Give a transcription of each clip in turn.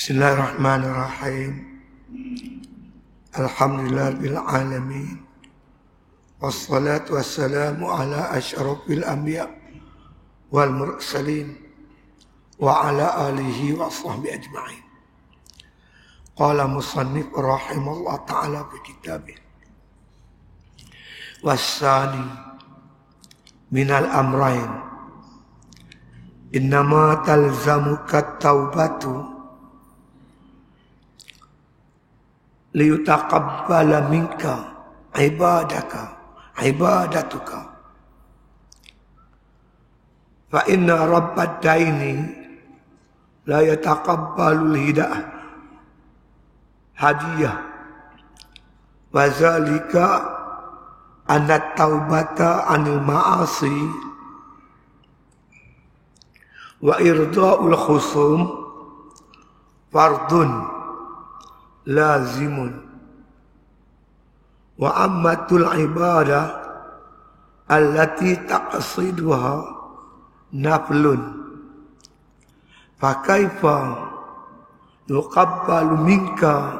Bismillahirrahmanirrahim. Alhamdulillahirabbil alamin. Wassalatu wassalamu ala asyrafil anbiya wal mursalin wa ala alihi wa sahbihi ajma'in. Qala musannif rahimahullah ta'ala fi kitabih. Wassani minal amrain innama talzamuka taubatu liyutaqabbala minka ibadatuka fa inna rabbad daini la yataqabbalul hadiyah wa zalika anna taubata anil ma'asi wa irda'ul khusum fardun lazimun wa ammatul ibadah allati taqsiduha naflun fa kaifa yuqabbalu minka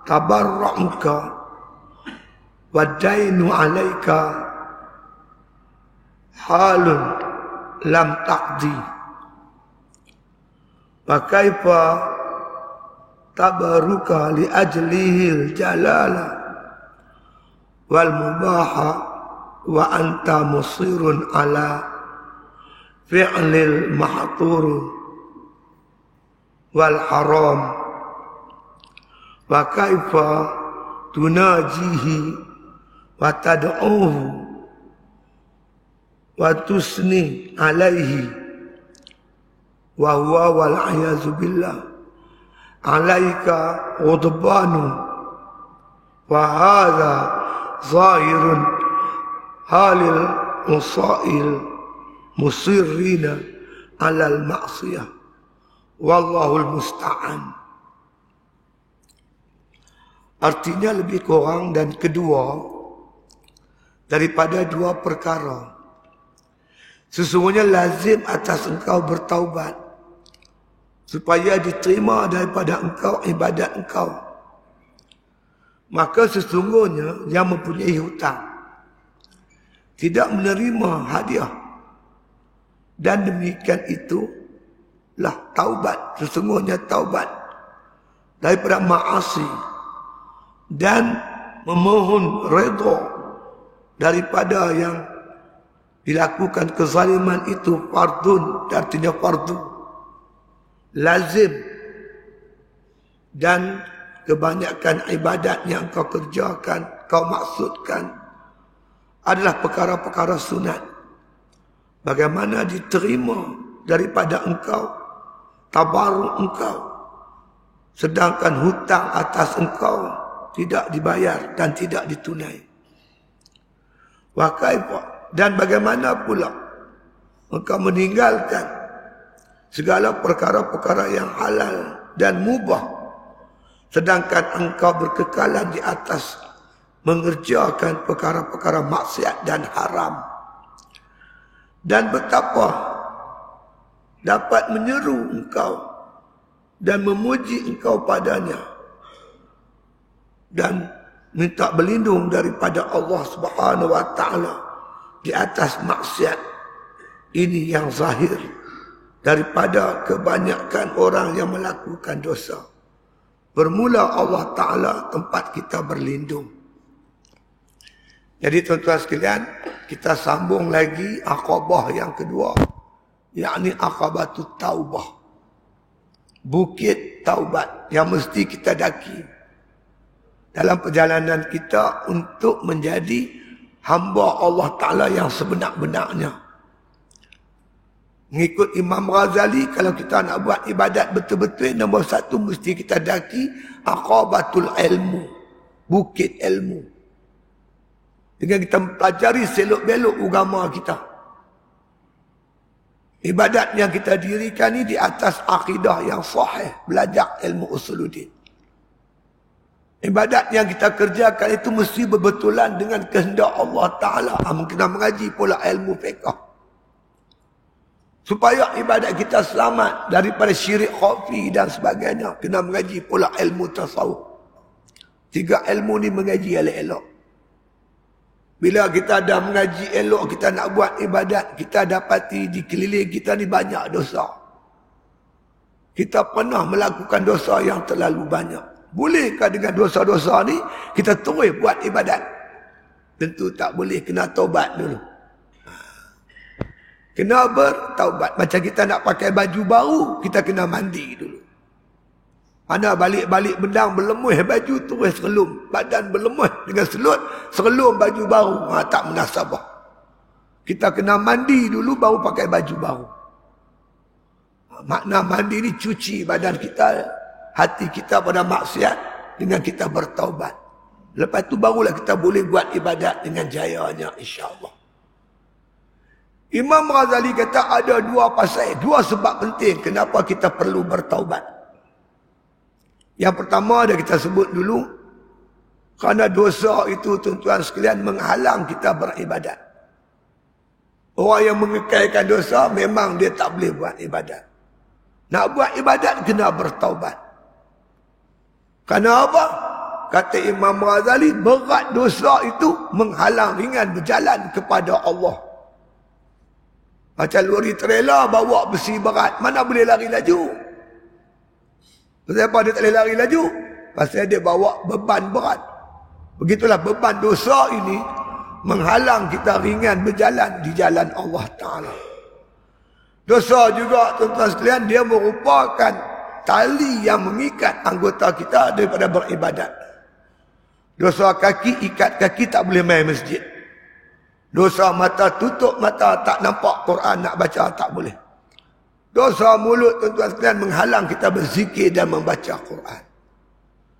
tabarru'uka wa dainu 'alaika halun lam taqdi fa kaifa tabaruka li ajlihil jalala wal mubaha wa anta musirun ala fi'lil mahtur wal haram wa kaifa tunajihi wa tad'uhu wa tusni alaihi wa huwa wal ayazu billah alaika ghadbanu wa hadha zahirun halil musail musirrina alal ma'siyah wallahul musta'an. Artinya lebih kurang dan kedua daripada dua perkara. Sesungguhnya lazim atas engkau bertaubat supaya diterima daripada engkau ibadat engkau. Maka sesungguhnya yang mempunyai hutang tidak menerima hadiah, dan demikian itulah taubat. Sesungguhnya taubat daripada maasi dan memohon redha daripada yang dilakukan kezaliman itu fardun, artinya fardu lazim, dan kebanyakan ibadat yang kau kerjakan, kau maksudkan adalah perkara-perkara sunat. Bagaimana diterima daripada engkau tabarruk engkau, sedangkan hutang atas engkau tidak dibayar dan tidak ditunai. Wa kaifa, dan bagaimana pula engkau meninggalkan segala perkara-perkara yang halal dan mubah, sedangkan engkau berkekalan di atas mengerjakan perkara-perkara maksiat dan haram. Dan betapa dapat menyeru engkau dan memuji engkau padanya dan minta berlindung daripada Allah Subhanahu wa taala di atas maksiat ini yang zahir daripada kebanyakan orang yang melakukan dosa. Bermula Allah Ta'ala tempat kita berlindung. Jadi tuan-tuan sekalian, kita sambung lagi Aqabah yang kedua, yakni Aqabatut Taubah, bukit taubat yang mesti kita daki dalam perjalanan kita untuk menjadi hamba Allah Ta'ala yang sebenar-benarnya. Mengikut Imam Ghazali, kalau kita nak buat ibadat betul-betul, nombor satu mesti kita daki Aqabatul Ilmu, bukit ilmu. Dengan kita pelajari selok-belok agama kita. Ibadat yang kita dirikan ini di atas akidah yang sahih, belajar ilmu usuluddin. Ibadat yang kita kerjakan itu mesti berbetulan dengan kehendak Allah Ta'ala. Kita mengaji pula ilmu fiqh. Supaya ibadat kita selamat daripada syirik khafi dan sebagainya. Kena mengaji pula ilmu tasawuf. 3 ilmu ni mengaji elok-elok. Bila kita dah mengaji elok, kita nak buat ibadat, kita dapati di keliling kita ni banyak dosa. Kita pernah melakukan dosa yang terlalu banyak. Bolehkah dengan dosa-dosa ni kita terus buat ibadat? Tentu tak boleh, kena taubat dulu. Kena bertaubat. Macam kita nak pakai baju baru, kita kena mandi dulu. Mana balik-balik bendang berlemuh baju terus serelum. Badan berlemuh dengan selut, serelum baju baru. Tak munasabah. Kita kena mandi dulu baru pakai baju baru. Makna mandi ni cuci badan kita, hati kita pada maksiat dengan kita bertaubat. Lepas tu barulah kita boleh buat ibadat dengan jayanya, insya-Allah. Imam Ghazali kata ada 2 pasal, 2 sebab penting kenapa kita perlu bertaubat. Yang pertama ada kita sebut dulu, kerana dosa itu tuan-tuan sekalian menghalang kita beribadat. Orang yang mengekalkan dosa memang dia tak boleh buat ibadat. Nak buat ibadat kena bertaubat. Kerana apa? Kata Imam Ghazali, berat dosa itu menghalang ringan berjalan kepada Allah. Macam lori trailer bawa besi berat, mana boleh lari laju? Kenapa dia tak boleh lari laju? Pasal dia bawa beban berat. Begitulah beban dosa ini menghalang kita ringan berjalan di jalan Allah Ta'ala. Dosa juga tuan-tuan sekalian, dia merupakan tali yang mengikat anggota kita daripada beribadat. Dosa kaki, ikat kaki tak boleh main masjid. Dosa mata, tutup mata, tak nampak Quran nak baca, tak boleh. Dosa mulut tuan-tuan sekalian menghalang kita berzikir dan membaca Quran.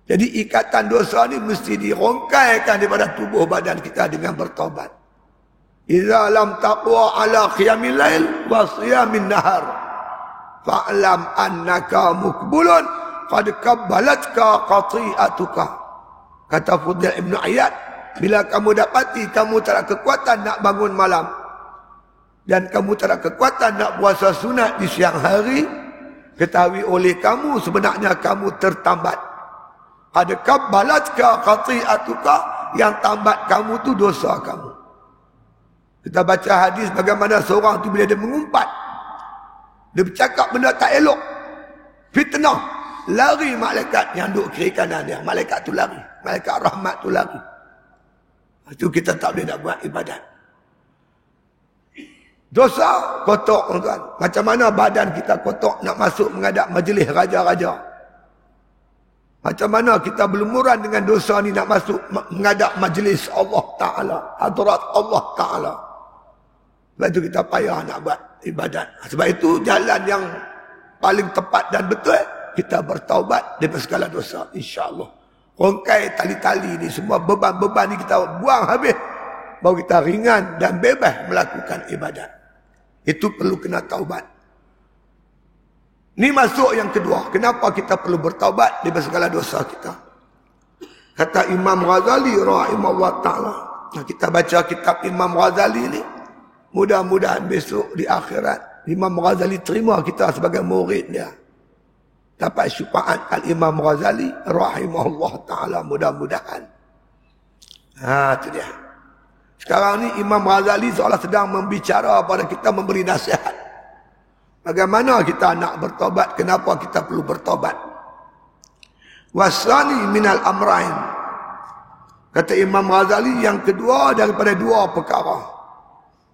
Jadi ikatan dosa ni mesti dirongkaikan daripada tubuh badan kita dengan bertaubat. Idza lam taqwa ala qiyamil lail wa siyamin nahar fa'lam annaka mukbulun qad kabbalatka qati'atuka. Kata Fudail Ibn Iyad, bila kamu dapati kamu tak ada kekuatan nak bangun malam dan kamu tak ada kekuatan nak puasa sunat di siang hari, ketahui oleh kamu sebenarnya kamu tertambat. Ada kabbalatka qati'atuka, yang tambat kamu tu dosa kamu. Kita baca hadis bagaimana seorang tu bila dia mengumpat, dia bercakap benda tak elok, fitnah, lari malaikat yang duduk kiri kanan dia. Malaikat tu lari, malaikat rahmat tu lari. Itu kita tak boleh nak buat ibadat. Dosa kotor, tuan. Macam mana badan kita kotor nak masuk menghadap majlis raja-raja. Macam mana kita berlumuran dengan dosa ni nak masuk menghadap majlis Allah Ta'ala, hadrat Allah Ta'ala. Sebab itu kita payah nak buat ibadat. Sebab itu jalan yang paling tepat dan betul, kita bertaubat daripada segala dosa, insya-Allah. Rongkai tali-tali ni, semua beban-beban ni kita buang habis, baru kita ringan dan bebas melakukan ibadat. Itu perlu kena taubat. Ni masuk yang kedua. Kenapa kita perlu bertaubat daripada segala dosa kita? Kata Imam Ghazali rahimahullah ta'ala. Kita baca kitab Imam Ghazali ni, mudah-mudahan besok di akhirat Imam Ghazali terima kita sebagai murid dia. Dapat syafaat Al-Imam Ghazali rahimahullah ta'ala, mudah-mudahan. Itu dia. Sekarang ni Imam Ghazali seolah sedang membicara pada kita, memberi nasihat. Bagaimana kita nak bertobat? Kenapa kita perlu bertobat? Wasani minal amrain. Kata Imam Ghazali, yang kedua daripada 2 perkara.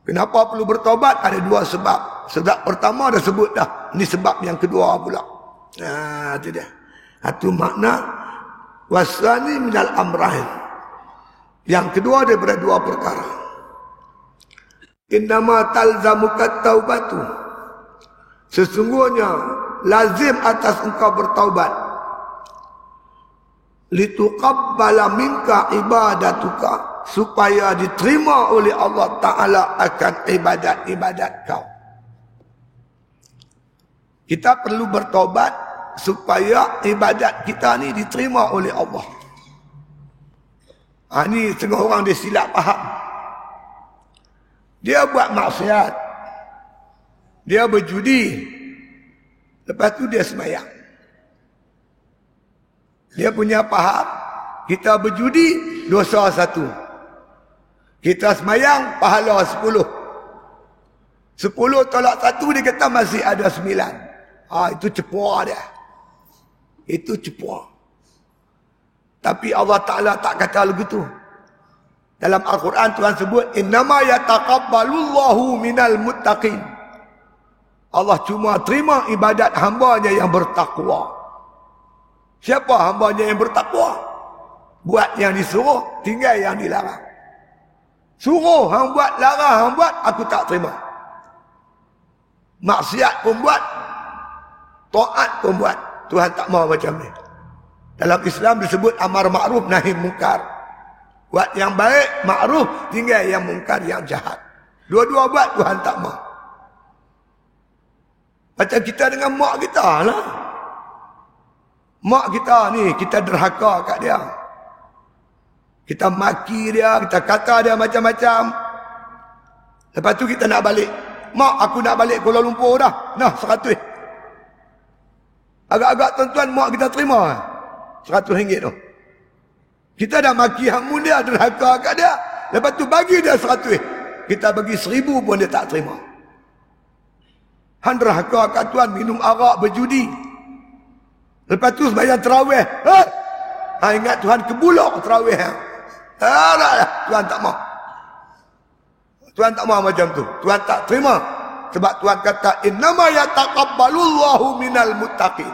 Kenapa perlu bertobat? Ada 2 sebab. Sebab pertama dah sebut dah. Ini sebab yang kedua pula. Itu dia. Itu makna wasani minal amrain. Yang kedua daripada 2 perkara. Innama talzamukat taubatu. Sesungguhnya lazim atas engkau bertaubat. Lituqabbala minka ibadatuka, supaya diterima oleh Allah Ta'ala akan ibadat-ibadat kau. Kita perlu bertaubat supaya ibadat kita ni diterima oleh Allah. Ni setengah orang dia silap faham. Dia buat maksiat, Dia berjudi. Lepas tu dia semayang. Dia punya faham, kita berjudi, dosa 1. Kita semayang, pahala 10. 10 tolak 1, dia kata masih ada 9. Itu cepuah dia. Itu cepuah. Tapi Allah Ta'ala tak kata begitu. Dalam Al-Quran Tuhan sebut, innama yataqabbalullahu minal muttaqin. Allah cuma terima ibadat hambanya yang bertakwa. Siapa hambanya yang bertakwa? Buat yang disuruh, tinggal yang dilarang. Suruh hang buat, larang hang buat, aku tak terima. Maksiat pun buat, taat pun buat. Tuhan tak mahu macam ni. Dalam Islam disebut amar ma'ruf nahi mungkar. Buat yang baik, ma'ruf, tinggal yang mungkar, yang jahat. Dua-dua buat, Tuhan tak mahu. Macam kita dengan mak kita lah. Mak kita ni, kita derhaka kat dia. Kita maki dia, kita kata dia macam-macam. Lepas tu kita nak balik. Mak, aku nak balik Kuala Lumpur dah. Nah, 100. Agak-agak tuan-tuan mak kita terima RM100 tu. Kita dah maki hamun dia, derhaka kat dia. Lepas tu bagi dia 100. Kita bagi 1000 pun dia tak terima. Han derhaka kat tuan, minum arak, berjudi. Lepas tu sembahyang tarawih. Ingat Tuhan kebulok tarawih. Tuhan tak mahu. Tuhan tak mahu macam tu. Tuhan tak terima. Sebab Tuhan kata, innama yataqabbalullahu minal muttaqin.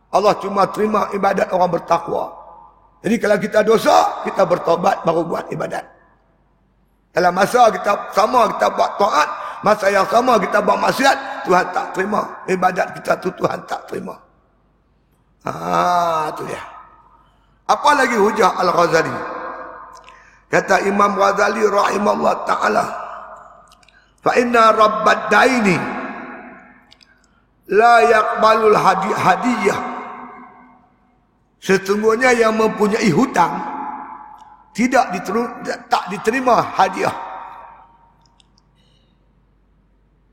Allah cuma terima ibadat orang bertakwa. Jadi kalau kita dosa, kita bertobat baru buat ibadat. Dalam masa kita sama kita buat taat, masa yang sama kita buat maksiat, Tuhan tak terima. Ibadat kita tu Tuhan tak terima. Tu dia. Apa lagi hujah Al-Ghazali? Kata Imam Ghazali rahimahullah ta'ala, fa inna rabbad daini la yaqbalul hadiyah. Sesungguhnya yang mempunyai hutang tak diterima hadiah.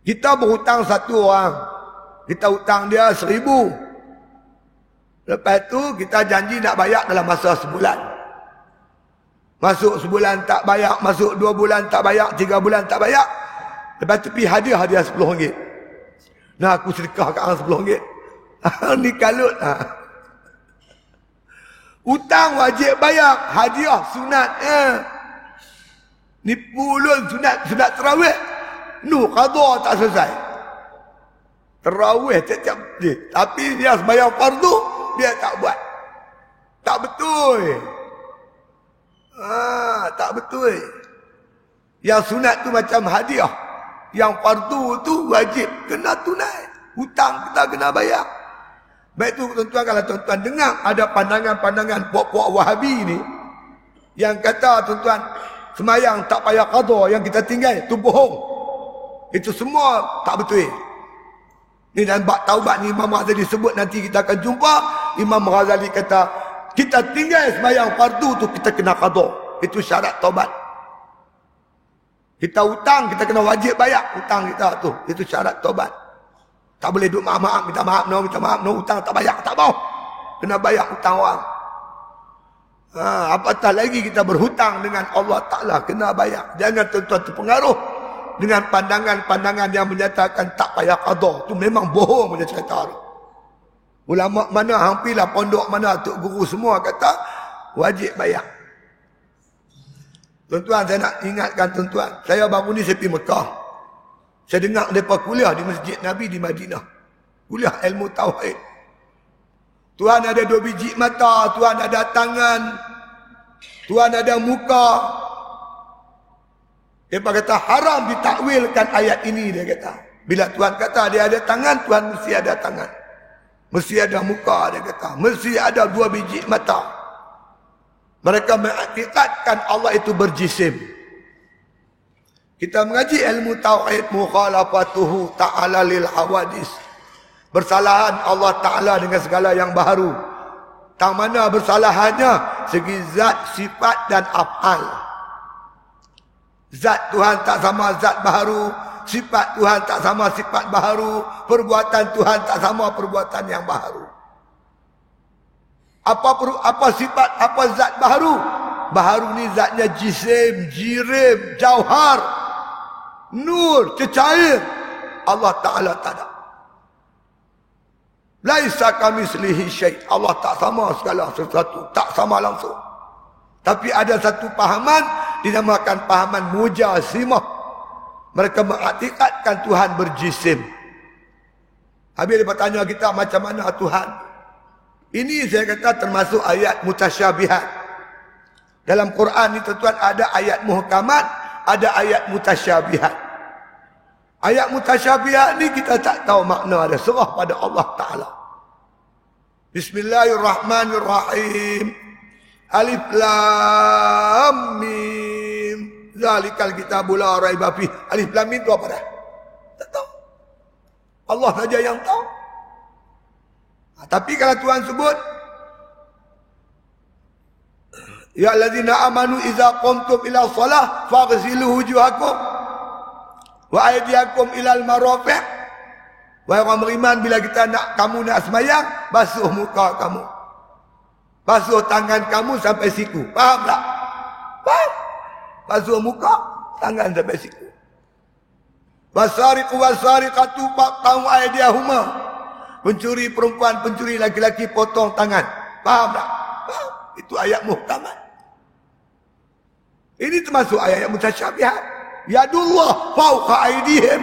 Kita berhutang satu orang, kita hutang dia 1000. Lepas tu kita janji nak bayar dalam masa sebulan. Masuk sebulan tak bayar, masuk 2 bulan tak bayar, 3 bulan tak bayar. Lepas tu pergi hadiah RM10. Nah, aku sedekah kat orang RM10. Ni kalut. Hutang wajib bayar, hadiah sunat. Ni pulun sunat tarawih. Qadha tak selesai. Tarawih tiap-tiap dia. Tapi dia sembahyang fardu, dia tak buat. Tak betul. Tak betul. Yang sunat tu macam hadiah. Yang fardu tu wajib, kena tunai. Hutang kita kena bayar. Baik tu tuan-tuan, kalau tuan-tuan dengar ada pandangan-pandangan puak-puak Wahabi ni yang kata tuan-tuan semayang tak payah qadha, yang kita tinggal tu bohong. Itu semua tak betul. Ni dan bab taubat ni Imam Ghazali sebut, nanti kita akan jumpa. Imam Ghazali kata kita tinggal semayang fardu tu kita kena qadha. Itu syarat taubat. Kita hutang, kita kena wajib bayar hutang kita tu. Itu syarat taubat. Tak boleh duduk maaf-maaf, minta maaf, hutang tak bayar, tak mau. Kena bayar hutang orang. Apatah lagi kita berhutang dengan Allah Ta'ala, kena bayar. Jangan tuan-tuan terpengaruh dengan pandangan-pandangan yang menyatakan tak payah qadha. Itu memang bohong punya cerita tu. Ulama mana, hampirlah pondok mana, tok guru semua kata wajib bayar. Tuan-tuan, saya nak ingatkan tuan-tuan, saya baru ni saya pergi Mekah. Saya dengar mereka kuliah di Masjid Nabi di Madinah. Kuliah ilmu tauhid. Tuhan ada 2 biji mata, Tuhan ada tangan, Tuhan ada muka. Dia kata haram ditakwilkan ayat ini, dia kata. Bila Tuhan kata dia ada tangan, Tuhan mesti ada tangan. Mesti ada muka, dia kata. Mesti ada 2 biji mata. Mereka mengakidkan Allah itu berjisim. Kita mengaji ilmu tauhid, mukhalafatuhu ta'ala lil hawadis. Bersalahan Allah Ta'ala dengan segala yang baharu. Tang mana bersalahannya? Segi zat, sifat dan af'al. Zat Tuhan tak sama zat baharu, sifat Tuhan tak sama sifat baharu, perbuatan Tuhan tak sama perbuatan yang baharu. Apa sifat, apa zat baharu? Baharu ni zatnya jisim, jirim, jauhar, nur, cecair. Allah Ta'ala tak ada. Laisa kamitslihi syai'. Allah tak sama segala sesuatu, tak sama langsung. Tapi ada satu pahaman dinamakan pahaman mujasimah. Mereka mengiktikadkan Tuhan berjisim. Habis dia bertanya kita macam mana Tuhan? Ini saya kata termasuk ayat mutasyabihat. Dalam Quran ni tuan-tuan ada ayat muhkamat, ada ayat mutasyabihat. Ayat mutasyabihat ni kita tak tahu makna dia, serah pada Allah Ta'ala. Bismillahirrahmanirrahim. Alif lam mim. Zalikal kitabul la raiba fihi. Alif lam mim tu apa dah? Tak tahu. Allah saja yang tahu. Tapi kalau Tuhan sebut, ya allazina amanu idza qumtum ila shalah faghsilu wujuhakum wa aydiyakum ilal marafiq. Wahai orang beriman, bila kamu nak sembahyang, basuh muka kamu, basuh tangan kamu sampai siku. Faham tak? Faham? Basuh muka, tangan sampai siku. Wasariqu wasariqatu faqta'u aydiyahuma. Pencuri perempuan, pencuri laki-laki potong tangan. Faham tak? Faham? Itu ayat muhkamat. Ini termasuk ayat yang mutasyabihat. Yadullah fawqa aydihim.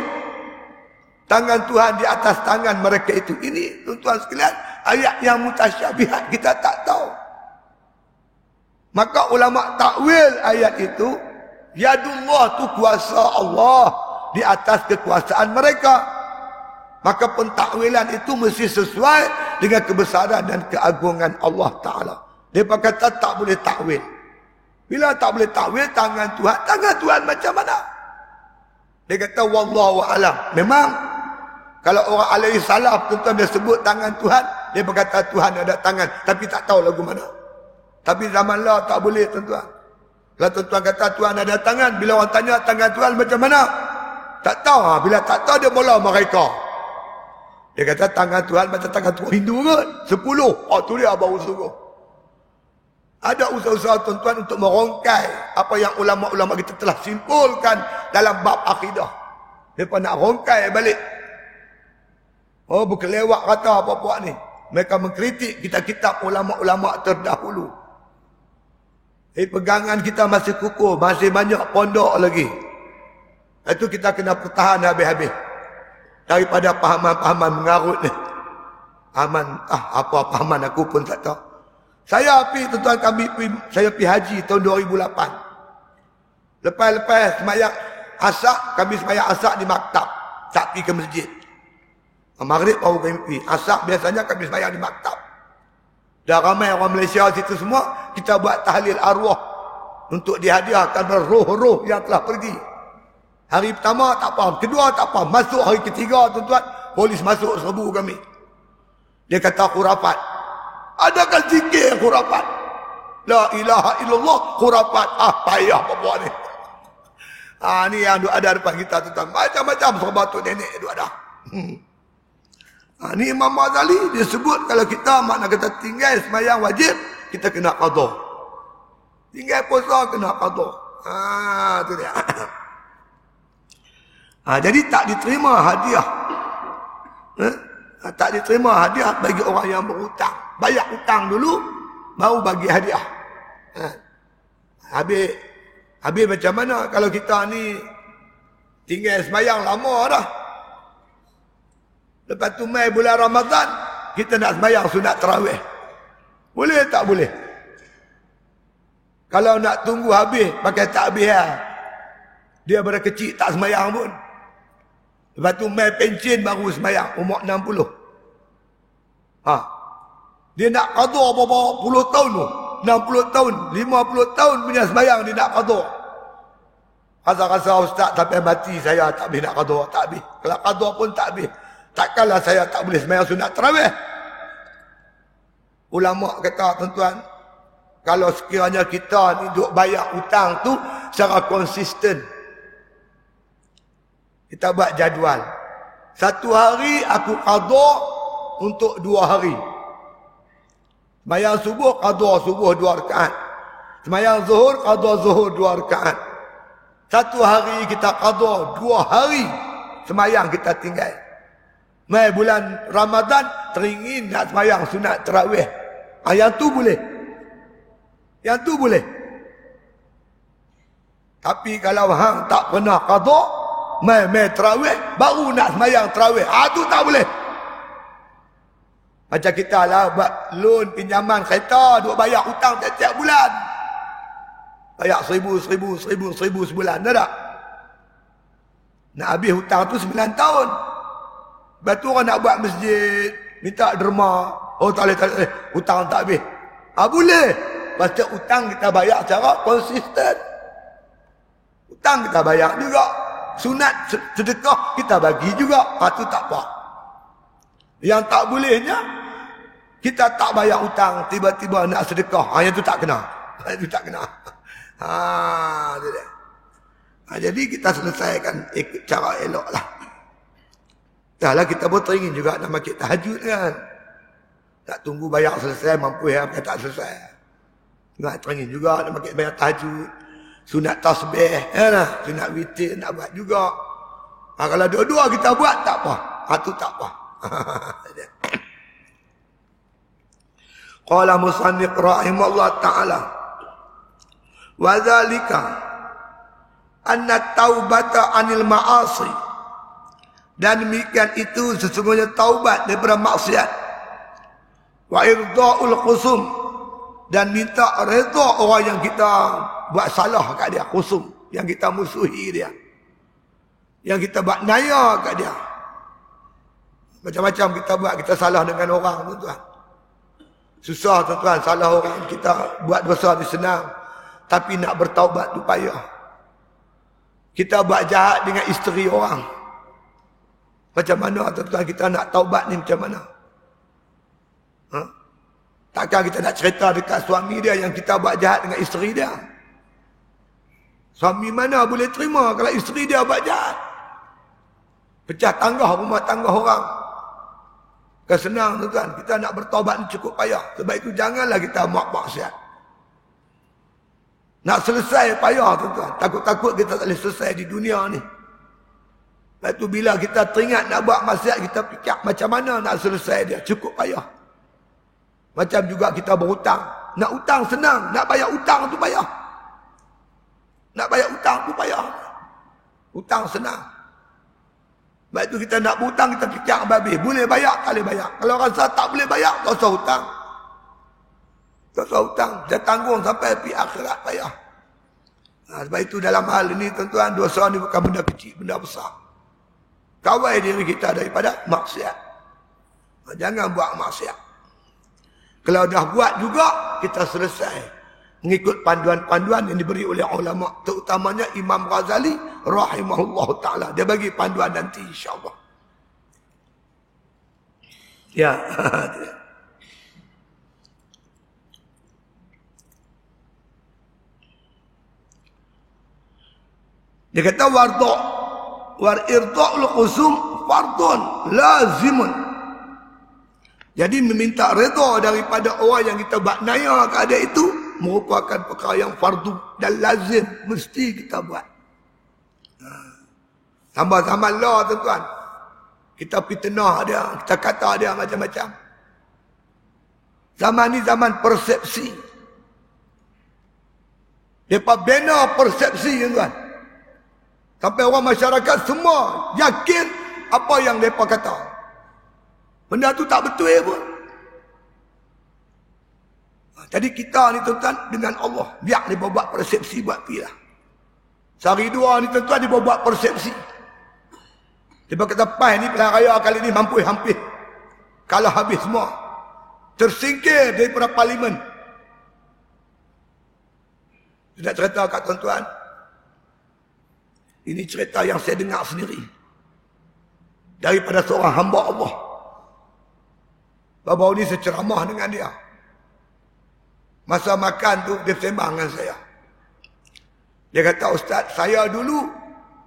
Tangan Tuhan di atas tangan mereka itu. Ini tuan-tuan sekalian, ayat yang mutasyabihat, kita tak tahu. Maka ulama takwil ayat itu, yadullah tu kuasa Allah di atas kekuasaan mereka. Maka pentakwilan itu mesti sesuai dengan kebesaran dan keagungan Allah Ta'ala. Dia kata tak boleh takwil. Bila tak boleh takwil, tangan Tuhan macam mana? Dia kata wallahu a'lam. Memang kalau orang alaihi salaf tuan-tuan dia sebut tangan Tuhan, dia berkata Tuhan ada tangan, tapi tak tahu lagu mana. Tapi zaman lah tak boleh tuan-tuan. Kalau tuan-tuan kata Tuhan ada tangan, bila orang tanya tangan Tuhan macam mana, tak tahu. Bila tak tahu dia bola mereka. Dia kata tangan Tuhan macam tangan Tuhan Hindu kan? 10. Oh tu dia baru suruh. Ada usaha-usaha tuan-tuan untuk merongkai apa yang ulama-ulama kita telah simpulkan dalam bab akidah. Mereka nak rongkai balik. Oh bukan lewat kata apa-apa ni. Mereka mengkritik kitab-kitab ulama-ulama terdahulu. Pegangan kita masih kukuh, masih banyak pondok lagi. Itu kita kena pertahan habis-habis. Daripada pahaman-pahaman mengarut ni. Apa pahaman aku pun tak tahu. Saya pergi haji tahun 2008. Lepas semayang asar, kami semayang asar di maktab. Tak pergi ke masjid. Maghrib baru kami pergi. Asar biasanya kami semayang di maktab. Dah ramai orang Malaysia situ semua, kita buat tahlil arwah untuk dihadiahkan roh-roh yang telah pergi. Hari pertama tak faham, kedua tak faham, masuk hari ketiga tuan-tuan, polis masuk serbu kami. Dia kata khurafat. Adakah zikir khurafat? La ilaha illallah khurafat. Payah apa ni. Ni yang ada depan kita tuan-tuan. Macam-macam serbatuk nenek ada. Ni Imam Ghazali dia sebut kalau kita makna kata tinggal sembahyang wajib, kita kena qada. Tinggal puasa kena qada. Tu dia. Jadi tak diterima hadiah. Tak diterima hadiah bagi orang yang berhutang. Bayar hutang dulu, baru bagi hadiah. Habis macam mana kalau kita ni tinggal sembahyang lama dah. Lepas tu mai bulan Ramadan, kita nak sembahyang sunat tarawih. Boleh tak boleh? Kalau nak tunggu habis, pakai takbir dia pada kecil tak sembahyang pun. Lepas tu mai pencen baru sembahyang, umur 60. Dia nak qada berapa puluh tahun tu. 60 tahun, 50 tahun punya sembahyang dia nak qada. Rasa-rasa ustaz sampai mati saya tak boleh nak qada, tak habis. Kalau qada pun tak habis. Takkanlah saya tak boleh sembahyang sunat tarawih. Ulama kata tuan-tuan, kalau sekiranya kita ni duk bayar hutang tu secara konsisten, Kita buat jadual. Satu hari aku qada untuk 2 hari. Sembahyang subuh, qada subuh 2 rakaat. Sembahyang zuhur, qada zuhur 2 rakaat. Satu hari kita qada 2 hari sembahyang kita tinggal. Mai bulan Ramadan teringin nak sembahyang sunat tarawih. Yang tu boleh. Yang tu boleh. Tapi kalau hang tak pernah qada, mai tarawih baru nak sembahyang tarawih. Tu tak boleh. Macam kita lah buat loan pinjaman kereta, duk bayar hutang tiap-tiap bulan. Bayar 1,000 sebulan, tak? Nak habis hutang tu 9 tahun. Lepas tu orang nak buat masjid, minta derma. Oh tak boleh. Hutang tak habis. Boleh. Lepas tu hutang kita bayar secara konsisten. Hutang kita bayar juga. Sunat sedekah kita bagi juga. Tu tak apa. Yang tak bolehnya, kita tak bayar hutang, tiba-tiba nak sedekah. Yang tu tak kena. Itu tak kena. Itu dia. Jadi kita selesaikan ikut cara elok lah. Dah lah kita pun teringin juga nak makit tahajud kan. Tak tunggu bayar selesai, mampu ya, tak selesai. Nak teringin juga nak makit bayar tahajud. Sunat tasbih, lah. Sunat witir nak buat juga. Kalau dua-dua kita buat, tak apa. Tu tak apa. Qala musannif rahimahullah ta'ala. Wa dzalika anna taubata anil ma'asi, dan demikian itu sesungguhnya taubat daripada maksiat, wa irda'ul khusum, dan minta redha orang yang kita buat salah kat dia, khusum, yang kita musuhi dia, yang kita buat naya kat dia. Macam-macam kita buat, kita salah dengan orang, tuan-tuan. Susah, tuan-tuan, salah orang, kita buat dosa ni senang, tapi nak bertaubat tu payah. Kita buat jahat dengan isteri orang. Macam mana, tuan-tuan, kita nak taubat ni macam mana? Takkan kita nak cerita dekat suami dia yang kita buat jahat dengan isteri dia? Suami mana boleh terima kalau isteri dia buat jahat? Pecah tangga rumah tangga orang. Kan senang, tuan-tuan. Kita nak bertaubat ni cukup payah. Sebab itu janganlah kita buat maksiat. Nak selesai payah, tuan-tuan. Takut-takut kita tak boleh selesai di dunia ni. Lepas tu bila kita teringat nak buat maksiat, kita fikir macam mana nak selesai dia. Cukup payah. Macam juga kita berhutang. Nak hutang senang. Nak bayar hutang tu payah. Nak bayar hutang tu payah. Hutang senang. Sebab itu kita nak berhutang, kita fikir habis. Boleh bayar, tak boleh bayar. Kalau rasa tak boleh bayar, tak usah hutang. Tak usah hutang. Dia tanggung sampai pergi akhirat payah. Sebab itu dalam hal ini, tuan-tuan, dosa ni bukan benda kecil, benda besar. Kawal diri kita daripada maksiat. Jangan buat maksiat. Kalau dah buat juga, kita selesai. Mengikut panduan-panduan yang diberi oleh ulama, terutamanya Imam Ghazali rahimahullah ta'ala. Dia bagi panduan nanti insyaAllah. Ya. Dia kata war irda'ul qusum fardun lazimun. Jadi meminta redha daripada orang yang kita buat naya kepada itu merupakan perkara yang fardu dan lazim, mesti kita buat. Tambah-tambah lah, tuan-tuan. Kita fitnah dia, kita kata dia macam-macam. Zaman ni zaman persepsi. Mereka bina persepsi, tuan-tuan. Sampai orang masyarakat semua yakin apa yang mereka kata. Benda tu tak betul pun. Jadi kita ni, tuan-tuan, dengan Allah, biar dia buat persepsi buat pilah. Sehari dua ni, tuan-tuan, dia buat persepsi. Dia kata, PAS ni pilihan raya kali ni mampu hampir kalah habis semua. Tersingkir daripada parlimen. Tidak cerita kat tuan-tuan. Ini cerita yang saya dengar sendiri. Daripada seorang hamba Allah. Baru ni saya ceramah dengan dia. Masa makan tu dia sembang dengan saya. Dia kata, Ustaz, saya dulu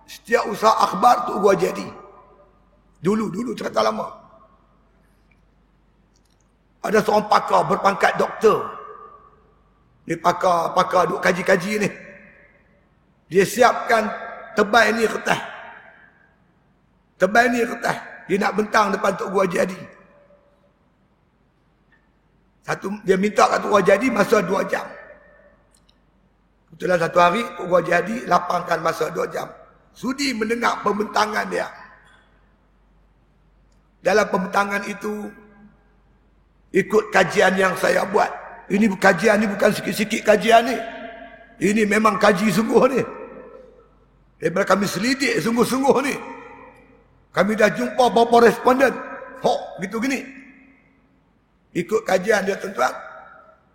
Setiap usaha akhbar tu gua jadi. Dulu cerita lama. Ada seorang pakar berpangkat doktor. Ni pakar duk kaji-kaji ni. Dia siapkan tebal ni kertas. Tebal ni kertas. Dia nak bentang depan Tok Gua Jadi. Dia minta kat Tok Gua Jadi masa 2 jam. Betulan satu hari Tok Gua Jadi lapangkan masa 2 jam. Sudi mendengar pembentangan dia. Dalam pembentangan itu ikut kajian yang saya buat. Ini kajian ni bukan sikit-sikit kajian ni. Ini memang kaji sungguh ni. Daripada kami selidik sungguh-sungguh ni. Kami dah jumpa beberapa responden. Gitu gini. Ikut kajian dia tuan-tuan.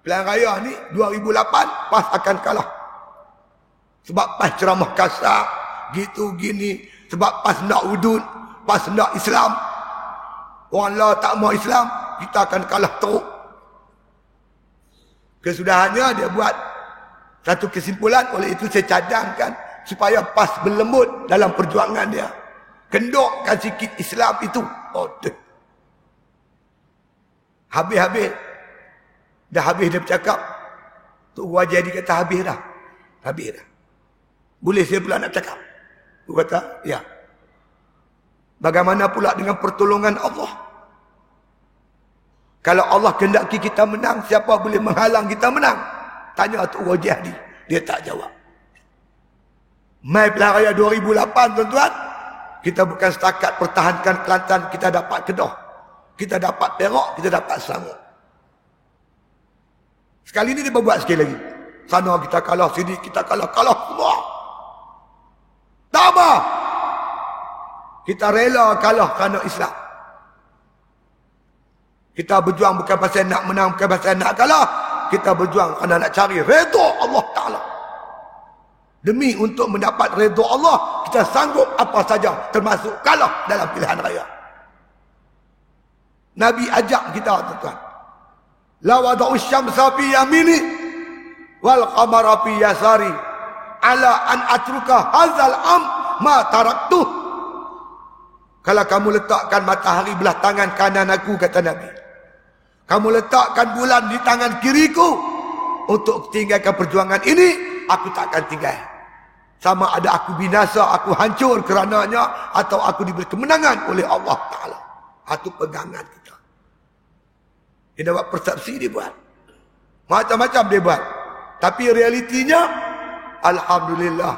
Pilihan raya ni 2008 PAS akan kalah. Sebab PAS ceramah kasar. Gitu gini. Sebab PAS nak udud. PAS nak Islam. Orang lah tak mau Islam. Kita akan kalah teruk. Kesudahannya dia buat satu kesimpulan. Oleh itu saya cadangkan supaya PAS berlembut dalam perjuangan dia. Kendokkan sikit Islam itu. Habis-habis. Dah habis dia bercakap. Tok Gua Jadi kata habis dah. Habis dah. Boleh saya pula nak cakap? Dia kata, ya. Bagaimana pula dengan pertolongan Allah? Kalau Allah kehendaki kita menang, siapa boleh menghalang kita menang? Tanya Tok Gua Jadi. Dia tak jawab. Mai pilihan raya 2008 tuan-tuan, kita bukan setakat pertahankan Kelantan, kita dapat Kedah. Kita dapat Perak, kita dapat Selangor. Sekali ni dia berbuat sekali lagi. Sana kita kalah, sini kita kalah semua. Tak apa. Kita rela kalah kerana Islam. Kita berjuang bukan pasal nak menang, bukan pasal nak kalah. Kita berjuang kerana nak cari redha Allah Ta'ala. Demi untuk mendapat redha Allah, kita sanggup apa saja, termasuk kalah dalam pilihan raya. Nabi ajak kita, tuan-tuan. La wada'u syamsa fi yamini wal qamara fi yasari ala an atruka hadzal ma taraktu. Kalau kamu letakkan matahari belah tangan kanan aku, kata Nabi, kamu letakkan bulan di tangan kiriku, untuk tinggalkan perjuangan ini, aku tak akan tinggal. Sama ada aku binasa, aku hancur kerananya, atau aku diberi kemenangan oleh Allah Ta'ala. Itu pegangan kita. Dia dapat persepsi, dia buat. Macam-macam dia buat. Tapi realitinya, alhamdulillah,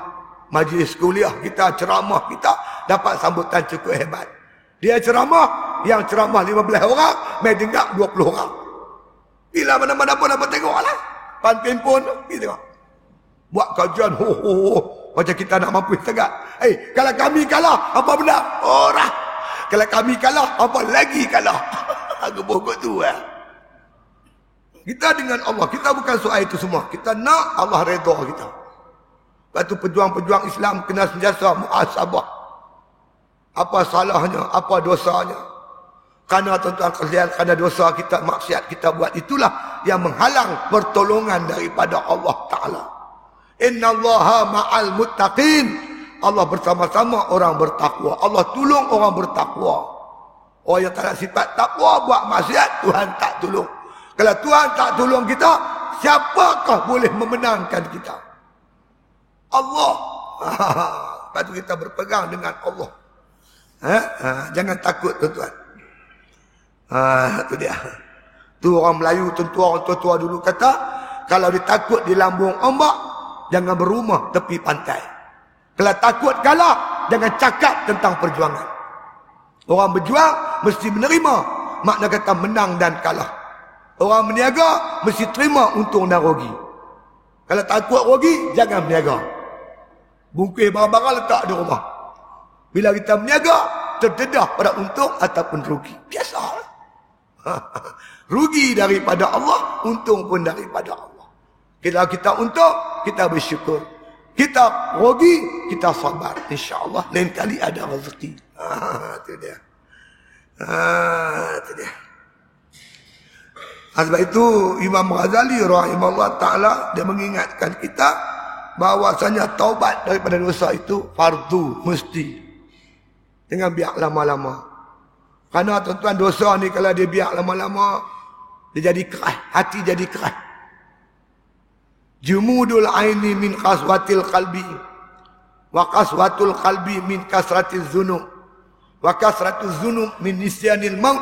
majlis kuliah kita, ceramah kita, dapat sambutan cukup hebat. Dia ceramah, yang ceramah 15 orang, mai dengar 20 orang. Bila mana-mana pun dapat tengok lah. Panpin pun, pergi tengok. Buat kajian, macam kita nak mampu tegak. Kalau kami kalah, apa benda? Orang. Kalau kami kalah, apa lagi kalah? Aku pokok tu lah. Kita dengan Allah, kita bukan soal itu semua. Kita nak Allah redha kita. Lepas tu pejuang-pejuang Islam kena sentiasa muhasabah. Apa salahnya, apa dosanya. Kerana tuan-tuan sekalian, kerana dosa kita, maksiat kita buat, itulah yang menghalang pertolongan daripada Allah Ta'ala. Innallaha ma'al muttaqin. Allah bersama-sama orang bertakwa. Allah tolong orang bertakwa. Orang yang tak ada sifat takwa buat maksiat, Tuhan tak tolong. Kalau Tuhan tak tolong kita, siapakah boleh memenangkan kita? Allah. Lepas tu kita berpegang dengan Allah. Jangan takut, tuan-tuan. Itu dia. Tu orang Melayu, orang tua-tua dulu kata, kalau ditakut di lambung ombak, jangan berumah tepi pantai. Kalau takut kalah, jangan cakap tentang perjuangan. Orang berjuang mesti menerima makna kata menang dan kalah. Orang berniaga mesti terima untung dan rugi. Kalau takut rugi, jangan berniaga. Bungkus barang-barang letak di rumah. Bila kita berniaga, terdedah pada untung ataupun rugi. Biasa. Rugi daripada Allah, untung pun daripada Allah. Kalau kita untung, kita bersyukur. Kita rugi, kita sabar. InsyaAllah lain kali ada rezeki. Itu dia. Itu dia. Sebab itu Imam Ghazali rahimahullah ta'ala, dia mengingatkan kita, bahawasanya taubat daripada dosa itu fardu, mesti. Jangan biar lama-lama. Kerana tuan-tuan, dosa ni kalau dia biar lama-lama, dia jadi keras, hati jadi keras. Jumudul aini min qaswatil qalbi, wa qaswatul qalbi min kasratiz zunub, wa kasratuz zunub min nisyanil maut,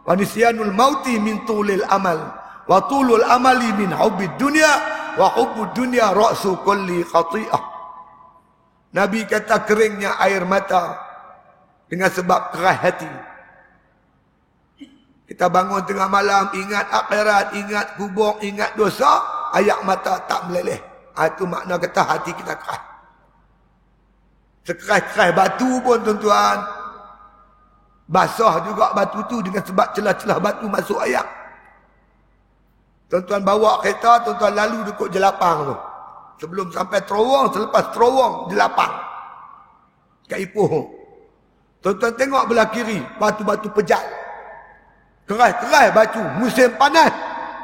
wa nisyanul mauti min tulil amal, wa tulul amali min hubbid dunya, wa hubbud dunya ra'su kulli khati'ah. Nabi kata keringnya air mata dengan sebab keras hati. Kita bangun tengah malam, ingat akhirat, ingat kubur, ingat dosa, air mata tak meleleh. Itu makna kata hati kita keras. Sekeras-keras batu pun tuan-tuan, basah juga batu tu dengan sebab celah-celah batu masuk air. Tuan-tuan bawa kereta, tuan-tuan lalu dekat Jelapang tu. Sebelum sampai Terowong, selepas Terowong, Jelapang. Kat Ipoh. Tuan-tuan tengok belah kiri, batu-batu pejat. Keras-keras batu, musim panas.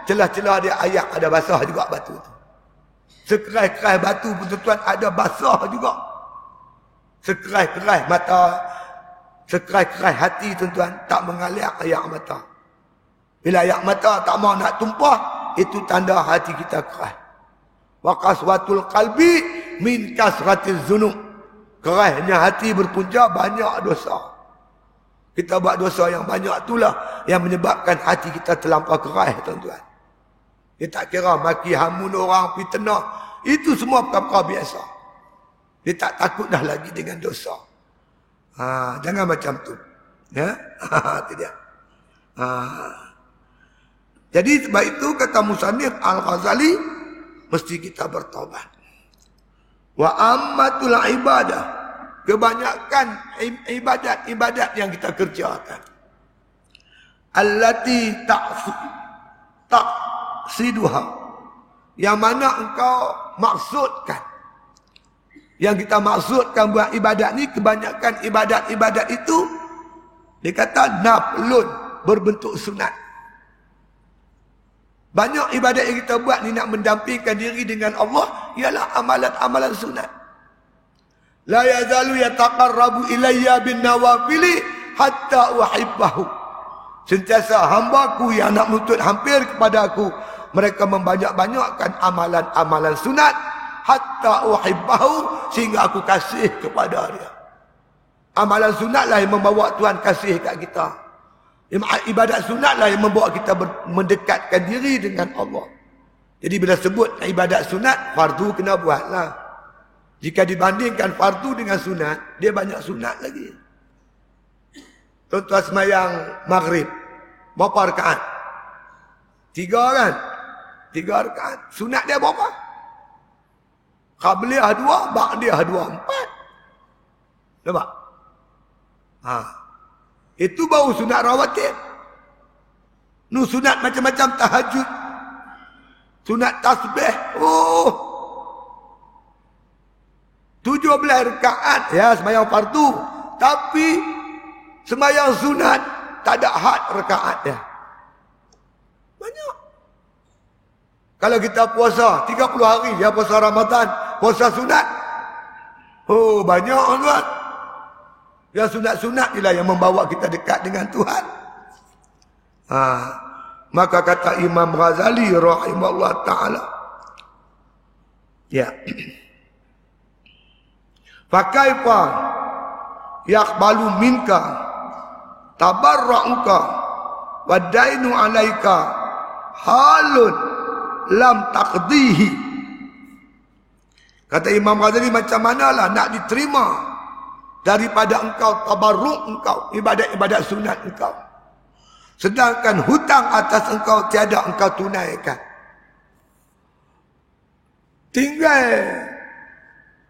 Celah-celah dia air ada basah juga batu tu. Sekeras-keras batu pun tuan-tuan ada basah juga. Sekeras-keras mata, sekeras-keras hati tuan-tuan tak mengalir air mata. Bila air mata tak mau nak tumpah, itu tanda hati kita keras. Wa qaswatul qalbi min kasratiz zunub. Kerasnya hati berpunca banyak dosa. Kita buat dosa yang banyak itulah yang menyebabkan hati kita terlampau keras tuan-tuan. Dia tak kira maki hamun orang, fitnah, itu semua perkara biasa. Dia tak takut dah lagi dengan dosa. Jangan macam tu. Ya? Itu dia. Jadi sebab itu kata Musannif Al-Ghazali, mesti kita bertaubat. Wa ammatul ibadah, kebanyakan ibadat yang kita kerjakan, allati taqsiduha, yang mana engkau maksudkan. Yang kita maksudkan buat ibadat ni, kebanyakan ibadat-ibadat itu dia kata naflun, berbentuk sunat. Banyak ibadat yang kita buat ni nak mendampingkan diri dengan Allah ialah amalan-amalan sunat. La yazalu yataqarrabu ilayya bin nawafili hatta uhibbahu. Sentiasa hamba-Ku yang nak menuntut hampir kepada Aku, mereka membanyak-banyakkan amalan-amalan sunat hatta uhibbahu, sehingga Aku kasih kepada dia. Amalan sunatlah yang membawa Tuhan kasih kat kita. Ibadat sunatlah yang membawa kita mendekatkan diri dengan Allah. Jadi bila sebut ibadat sunat, fardu kena buatlah. Jika dibandingkan fardu dengan sunat, dia banyak sunat lagi. Tuan-tuan semayang maghrib, berapa rakaat? 3 kan? 3 rakaat. Sunat dia berapa? Qabliyah 2, ba'diyah 2, 4. Nampak? Itu baru sunat rawatib. Sunat macam-macam, tahajud, sunat tasbih. 17 rakaat ya sembahyang fardu. Tapi sembahyang sunat tak ada had rakaat dia. Banyak. Kalau kita puasa 30 hari, ya puasa Ramadan, puasa sunat. Banyak kan? Yang sunat-sunat inilah yang membawa kita dekat dengan Tuhan. Maka kata Imam Ghazali rahimahullah ta'ala, ya, fakaifa yaqbalu minka tabarra'uka wa dainu alaika halun lam taqdihi. Kata Imam Ghazali, macam manalah nak diterima daripada engkau tabarruk engkau, ibadat-ibadat sunat engkau, sedangkan hutang atas engkau tiada engkau tunaikan. Tinggal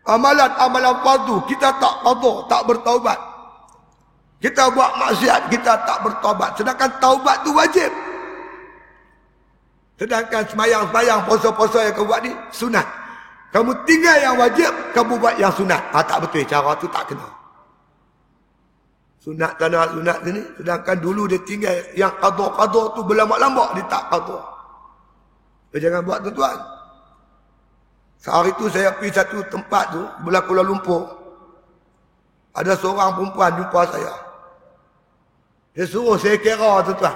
amalan-amalan fardu kita tak qada, tak bertaubat. Kita buat maksiat, kita tak bertaubat, sedangkan taubat tu wajib. Sedangkan semayang-semayang, puasa-puasa yang kau buat ni sunat. Kamu tinggal yang wajib, kamu buat yang sunat. Tak betul, cara tu tak kena. Sunat tanah sunat ni, sedangkan dulu dia tinggal yang qada-qada tu berlambak-lambak, dia tak qada. Jangan buat tuan-tuan. Sehari tu saya pergi satu tempat tu, belah Kuala Lumpur. Ada seorang perempuan jumpa saya. Dia suruh saya kira tuan-tuan.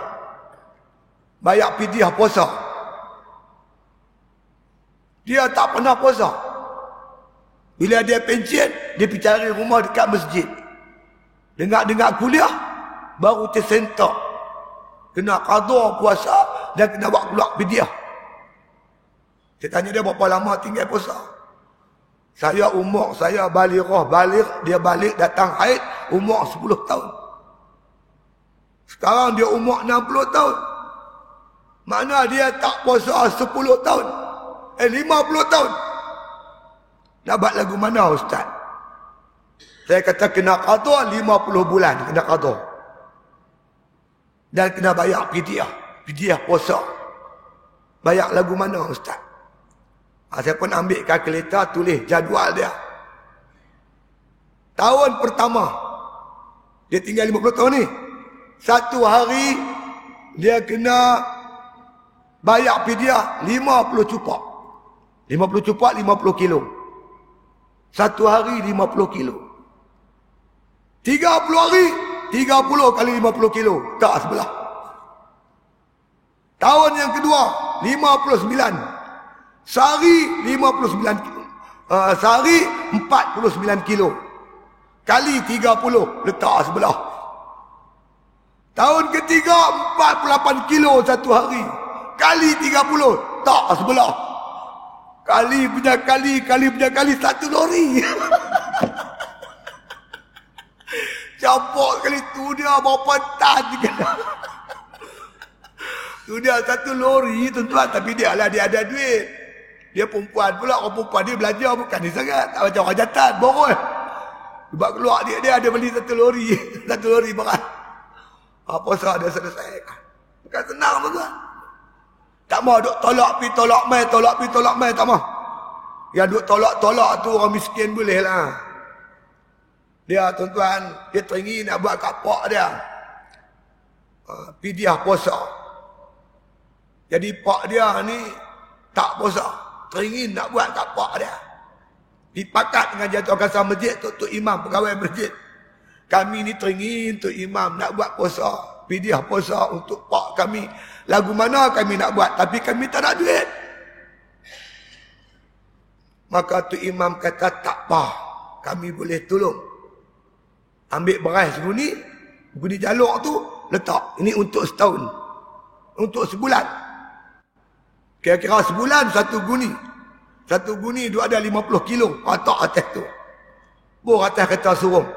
Bayar fidyah puasa. Dia tak pernah puasa. Bila dia pencen, dia pergi cari rumah dekat masjid. Dengar-dengar kuliah, baru tersentak. Kena qada puasa dan kena buat keluar fidyah. Saya tanya dia berapa lama tinggal puasa. Saya umur saya balik, dia balik datang haid umur 10 tahun. Sekarang dia umur 60 tahun. Mana dia tak puasa 10 tahun. 50 tahun. Nak buat lagu mana ustaz? Saya kata kena qada 50 bulan kena qada. Dan kena bayar fidyah. Fidyah puasa. Bayar lagu mana ustaz? Saya pun ambil kalkulator, tulis jadual dia. Tahun pertama, dia tinggal 50 tahun ni. Satu hari, dia kena bayar fidyah 50 cupak. 50 cupak, 50 kilo. Satu hari 50 kilo. 30 hari, 30 kali 50 kilo. Tak sebelah. Tahun yang kedua, 59. Sehari 59 kilo. Sehari 49 kilo. Kali 30 letak sebelah. Tahun ketiga 48 kilo satu hari. Kali 30 tak sebelah. Kali punya kali satu lori. Campur kali tu dia berapa tan juga. Tu dia satu lori tuan-tuan, tapi dia lah dia ada duit. Dia perempuan pula, orang perempuan dia belajar bukan dia sangat. Tak macam orang jantan, boros. Sebab keluar dia ada beli satu lori. Satu lori berat. Apa sah dia selesaikan. Bukan senang tuan-tuan. Tak mahu duk tolak pi tolak mai, tak mahu. Yang duk tolak tu orang miskin boleh lah. Dia tuan-tuan, dia teringin nak buat kapak dia. Fidyah puasa. Jadi pak dia ni tak puasa. Teringin nak buat kapak dia. Dipakat dengan jatuh kasar masjid, Tok Imam, pegawai masjid. Kami ni teringin Tok Imam nak buat puasa. Fidyah puasa untuk pak kami. Lagu mana kami nak buat, tapi kami tak ada duit. Maka Tok Imam kata, tak apa, kami boleh tolong. Ambil beras guni jaluk tu, letak. Ini untuk setahun. Untuk sebulan. Kira-kira sebulan satu guni. Satu guni dia ada 50 kilo. Letak atas tu. Bor atas kereta suruh.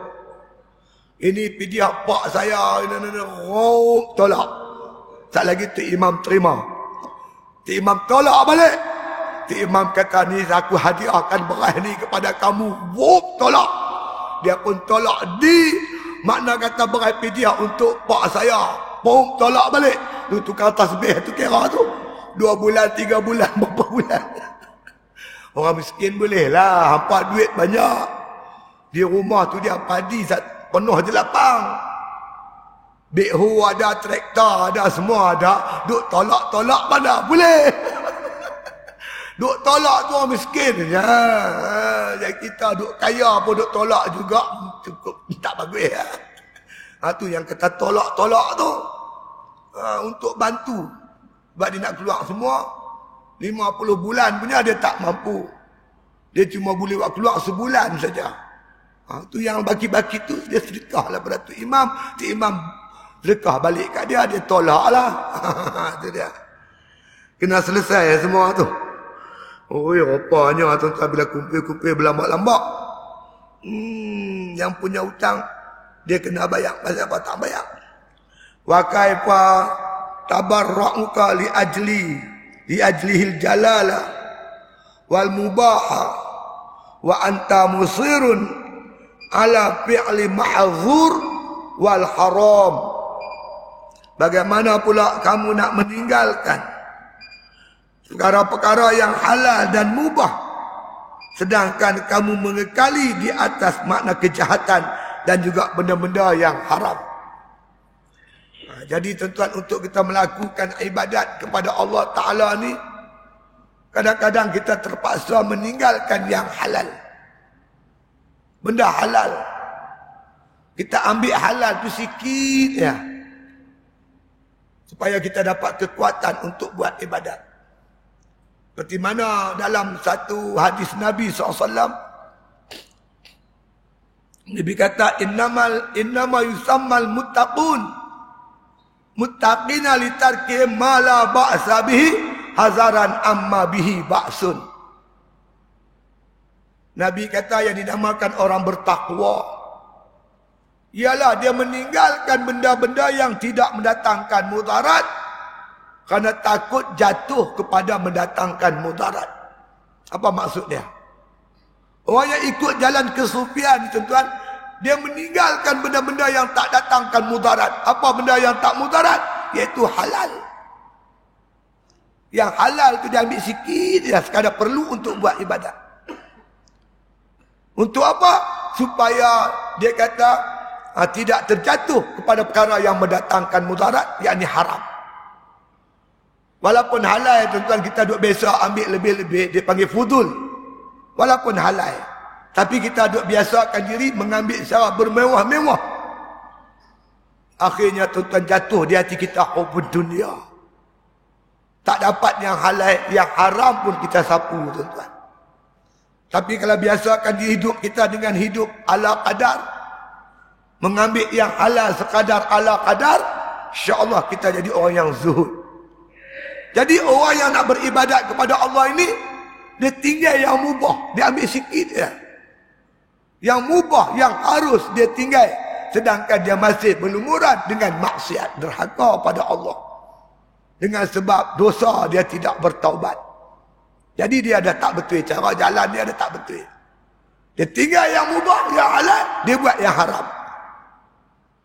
Ini fidyah pak saya. Tolak. Tak lagi Tok Imam terima. Tok Imam tolak balik. Tok Imam kata, ni aku hadiahkan beras ni kepada kamu. Tolak. Dia pun tolak di makna kata beras fidyah untuk pak saya. Tolak balik. Lu tukar tasbih tu kira tu. 2 bulan, 3 bulan, berapa bulan. Orang miskin boleh lah. Hampa duit banyak. Di rumah tu dia padi penuh je lapang. Bekhu ada, traktor ada, semua ada. Duk tolak-tolak mana boleh. Duk tolak tu orang miskin. Jadi kita duk kaya pun duk tolak juga. Cukup tak bagus ya. Tu yang kata tolak-tolak tu. Untuk bantu. Sebab dia nak keluar semua 50 bulan punya dia tak mampu. Dia cuma boleh buat keluar sebulan saja. Tu yang baki-baki tu dia sedekah lah pada Tok Imam. Tok Imam sedekah balik kat dia, dia tolak lah. Itu dia. Kena selesai semua tu. Oh ya, rupanya tuan-tuan bila kumpul-kumpul berlambak-lambak. Yang punya hutang dia kena bayar. Pasal apa tak bayar? Wa kaifa tabarra'uka li ajlihil jalala wal mubaha wa anta musirun ala fi'li ma'zur wal haram. Bagaimana pula kamu nak meninggalkan perkara-perkara yang halal dan mubah sedangkan kamu mengekali di atas makna kejahatan dan juga benda-benda yang haram. Jadi tuan-tuan, untuk kita melakukan ibadat kepada Allah Ta'ala ni, Kadang-kadang kita terpaksa meninggalkan yang halal. Benda halal. Kita ambil halal tu sikit ya. Supaya kita dapat kekuatan untuk buat ibadat. Seperti mana dalam satu hadis Nabi SAW. Nabi kata, innama yusammal muttaqun. Muttaqina litarki ma la ba'sa bihi hazaran amma bihi ba'sun. Nabi kata yang dinamakan orang bertakwa ialah dia meninggalkan benda-benda yang tidak mendatangkan mudarat kerana takut jatuh kepada mendatangkan mudarat. Apa maksud dia? Orang yang ikut jalan kesufian, tuan-tuan, dia meninggalkan benda-benda yang tak datangkan mudarat. Apa benda yang tak mudarat? Iaitu halal. Yang halal tu dia ambil sikit dia sekadar perlu untuk buat ibadat. Untuk apa? Supaya dia kata tidak terjatuh kepada perkara yang mendatangkan mudarat, yakni haram. Walaupun halal, tuan-tuan, kita duk biasa ambil lebih-lebih, dia panggil fudul. Walaupun halal, tapi kita duk biasakan diri mengambil secara bermewah-mewah. Akhirnya tuan-tuan jatuh di hati kita hubud dunia. Tak dapat yang halal, yang haram pun kita sapu, tuan-tuan. Tapi kalau biasakan di hidup kita dengan hidup ala qadar, mengambil yang halal sekadar ala qadar, insya-Allah kita jadi orang yang zuhud. Jadi orang yang nak beribadat kepada Allah ini, dia tinggal yang mubah, dia ambil sikit dia. Yang mubah, yang harus dia tinggal, sedangkan dia masih berlumuran dengan maksiat, derhaka pada Allah. Dengan sebab dosa dia tidak bertaubat. Jadi dia dah tak betul, cara jalan dia dah tak betul. Dia tinggal yang mubah, yang halal, dia buat yang haram.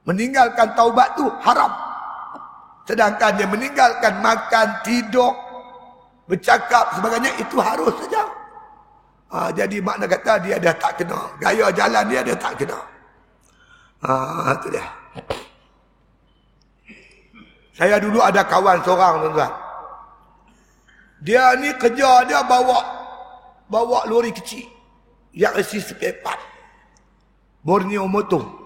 Meninggalkan taubat tu haram. Sedangkan dia meninggalkan makan, tidur, bercakap sebagainya, itu harus saja. Jadi makna kata dia dah tak kena. Gaya jalan dia tak kena. Itu dia. Saya dulu ada kawan seorang, tuan-tuan. Dia ni kerja dia bawa lori kecil yang isi spare part. Borneo Motor.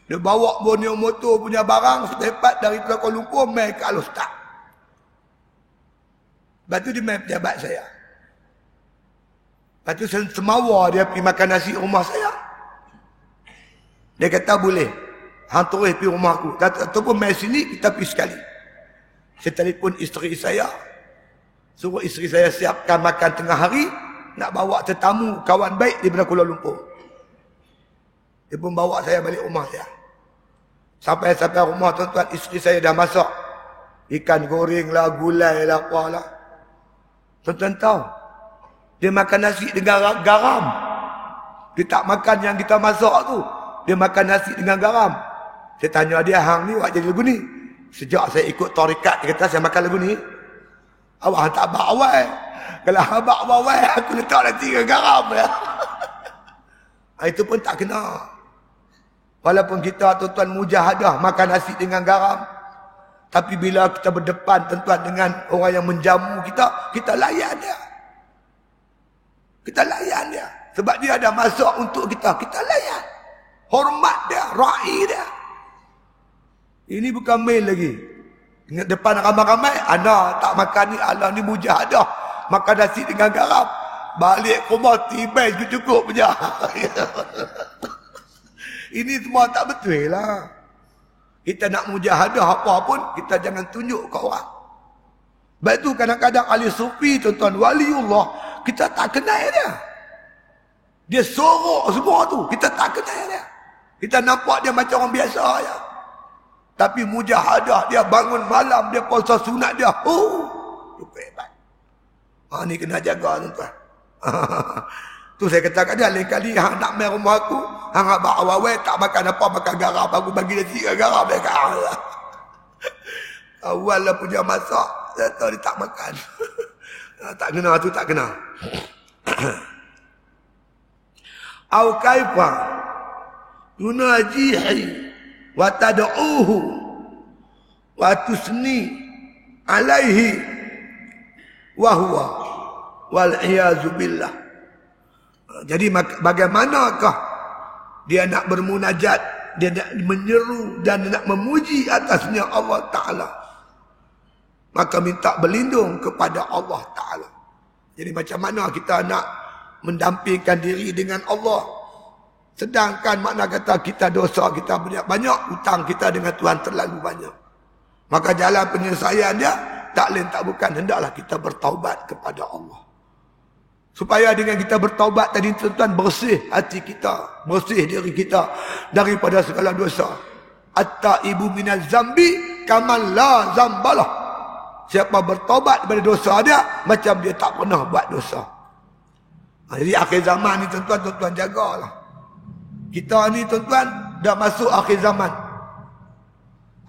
Dia bawa Borneo Motor punya barang spare part dari Kuala Lumpur mai ke Alostar. Lepas tu dia mai pejabat saya. Lepas tu semawa dia pergi makan nasi rumah saya. Dia kata boleh. Hang terus pergi rumah aku. Kata ataupun mai sini kita pergi sekali. Saya telefon isteri saya. Suruh isteri saya siapkan makan tengah hari, nak bawa tetamu kawan baik daripada Kuala Lumpur. Dia pun bawa saya balik rumah saya. Sampai rumah, tuan-tuan, isteri saya dah masak ikan goreng lah, gulai lah, apalah. Tuan-tuan tahu, dia makan nasi dengan garam. Dia tak makan yang kita masak tu. Dia makan nasi dengan garam. Saya tanya dia, hang ni buat jadi lagu ni? Sejak saya ikut tarikat, dia kata saya makan lagu ni. Awak tak abak awal. Kalau abak awal, aku letak nanti dengan garam ya. Itu pun tak kena. Walaupun kita, tuan-tuan, mujahadah makan nasi dengan garam. Tapi bila kita berdepan, tuan-tuan, dengan orang yang menjamu kita, kita layan dia. Kita layan dia. Sebab dia ada masak untuk kita, kita layan. Hormat dia, ra'i dia. Ini bukan main lagi. Ingat depan ramai-ramai, anda tak makan ni, Allah ni mujahadah. Makan nasi dengan garam. Balik rumah, tiba cukup punya. Ini semua tak betul lah. Kita nak mujahadah apa pun, kita jangan tunjuk ke orang. Sebab itu kadang-kadang ahli sufi, tuan-tuan, waliullah, kita tak kenal dia. Dia sorok semua tu, kita tak kenal dia. Kita nampak dia macam orang biasa je. Tapi mujahadah, dia bangun malam, dia puasa sunat dia. Itu hebat. Ni kena jaga, tuan-tuan. Tu saya katakan dia, lain kali hang nak main rumah aku, hang abang awal tak makan apa, makan garam. Aku bagi dia tiga garam. Awal lah punya masak, saya tahu dia tak makan. Tak kena, tu tak kena. Au kaifa tunajihi wa tad'uhu wa tusni alaihi wa huwa Wal'iyazubillah. Jadi bagaimanakah dia nak bermunajat, dia nak menyeru dan nak memuji atasnya Allah Ta'ala? Maka minta berlindung kepada Allah Ta'ala. Jadi macam mana kita nak mendampingkan diri dengan Allah, sedangkan makna kata kita dosa kita banyak, hutang kita dengan Tuhan terlalu banyak. Maka jalan penyelesaian dia tak lain tak bukan hendaklah kita bertaubat kepada Allah. Supaya dengan kita bertaubat tadi tuan, bersih hati kita, bersih diri kita daripada segala dosa. At-taibu minaz zambi kaman la zambalah. Siapa bertaubat daripada dosa dia, macam dia tak pernah buat dosa. Jadi akhir zaman ni tuan-tuan jagalah. Kita ni tuan-tuan dah masuk akhir zaman.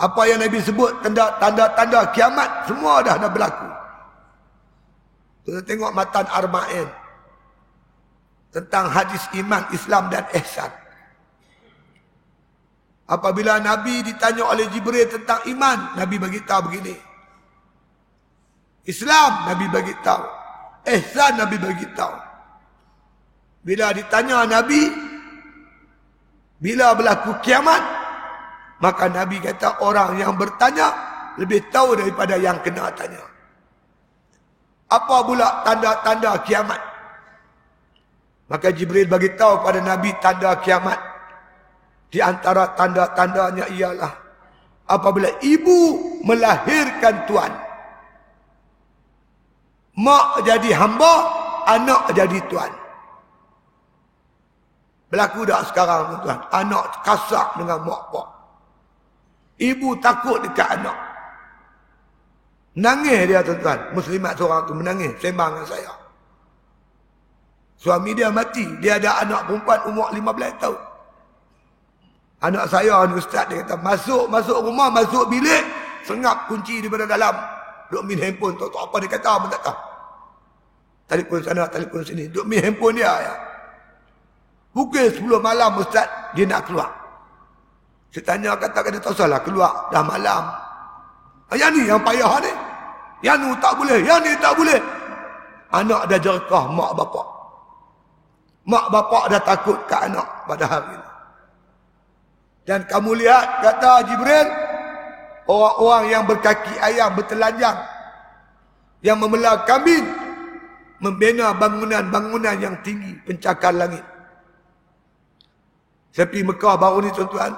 Apa yang Nabi sebut tanda-tanda kiamat semua dah berlaku. Kita tengok matan Arba'in tentang hadis iman, Islam dan ihsan. Apabila Nabi ditanya oleh Jibril tentang iman, Nabi beritahu begini. Islam Nabi beritahu, ihsan Nabi beritahu. Bila ditanya Nabi, bila berlaku kiamat, maka Nabi kata orang yang bertanya lebih tahu daripada yang kena tanya. Apa pula tanda-tanda kiamat? Maka Jibril bagi tahu pada Nabi tanda kiamat. Di antara tanda-tandanya ialah apabila ibu melahirkan tuan, mak jadi hamba, anak jadi tuan. Berlaku dah sekarang tuan, anak kasar dengan mak pak. Ibu takut dekat anak. Nangis dia tuan-tuan. Muslimat seorang tu menangis sembang dengan saya. Suami dia mati. Dia ada anak perempuan umur 15 tahun. Anak saya ni ustaz, dia kata masuk rumah, masuk bilik, sengap kunci daripada dalam. Duk main handphone, tak tahu apa dia kata pun tak tahu. Telefon sana, telefon sini. Duk main handphone dia ya. Pukul 10 malam ustaz, dia nak keluar. Saya tanya, kata tak salah keluar dah malam. Yang ni yang payah ni. Yang ni tak boleh, yang ni tak boleh. Anak dah jerkah mak bapak. Mak bapak dah takut ke anak pada hari ini. Dan kamu lihat, kata Jibril, orang-orang yang berkaki ayam bertelanjang, yang memelihara kambing, membina bangunan-bangunan yang tinggi, pencakar langit. Saya pergi Mekah baru ni tuan-tuan.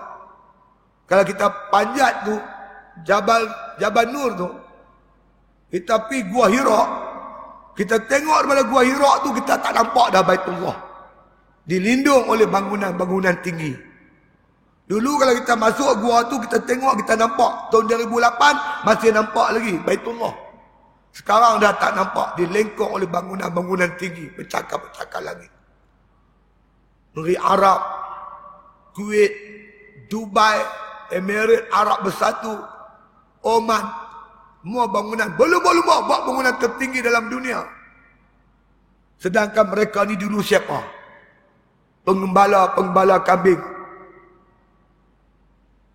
Kalau kita panjat tu, Jabal Nur tu, kita pergi Gua Hira, kita tengok daripada Gua Hira tu, kita tak nampak dah Baitullah. Dilindung oleh bangunan-bangunan tinggi. Dulu kalau kita masuk gua tu, kita tengok, kita nampak. Tahun 2008 masih nampak lagi Baitullah. Sekarang dah tak nampak. Dilengkung oleh bangunan-bangunan tinggi, bercakar-bercakar langit. Negeri Arab, Kuwait, Dubai, Emirat Arab Bersatu, Oman, semua bangunan berlumba-lumba buat bangunan tertinggi dalam dunia. Sedangkan mereka ni dulu siapa? Penggembala kambing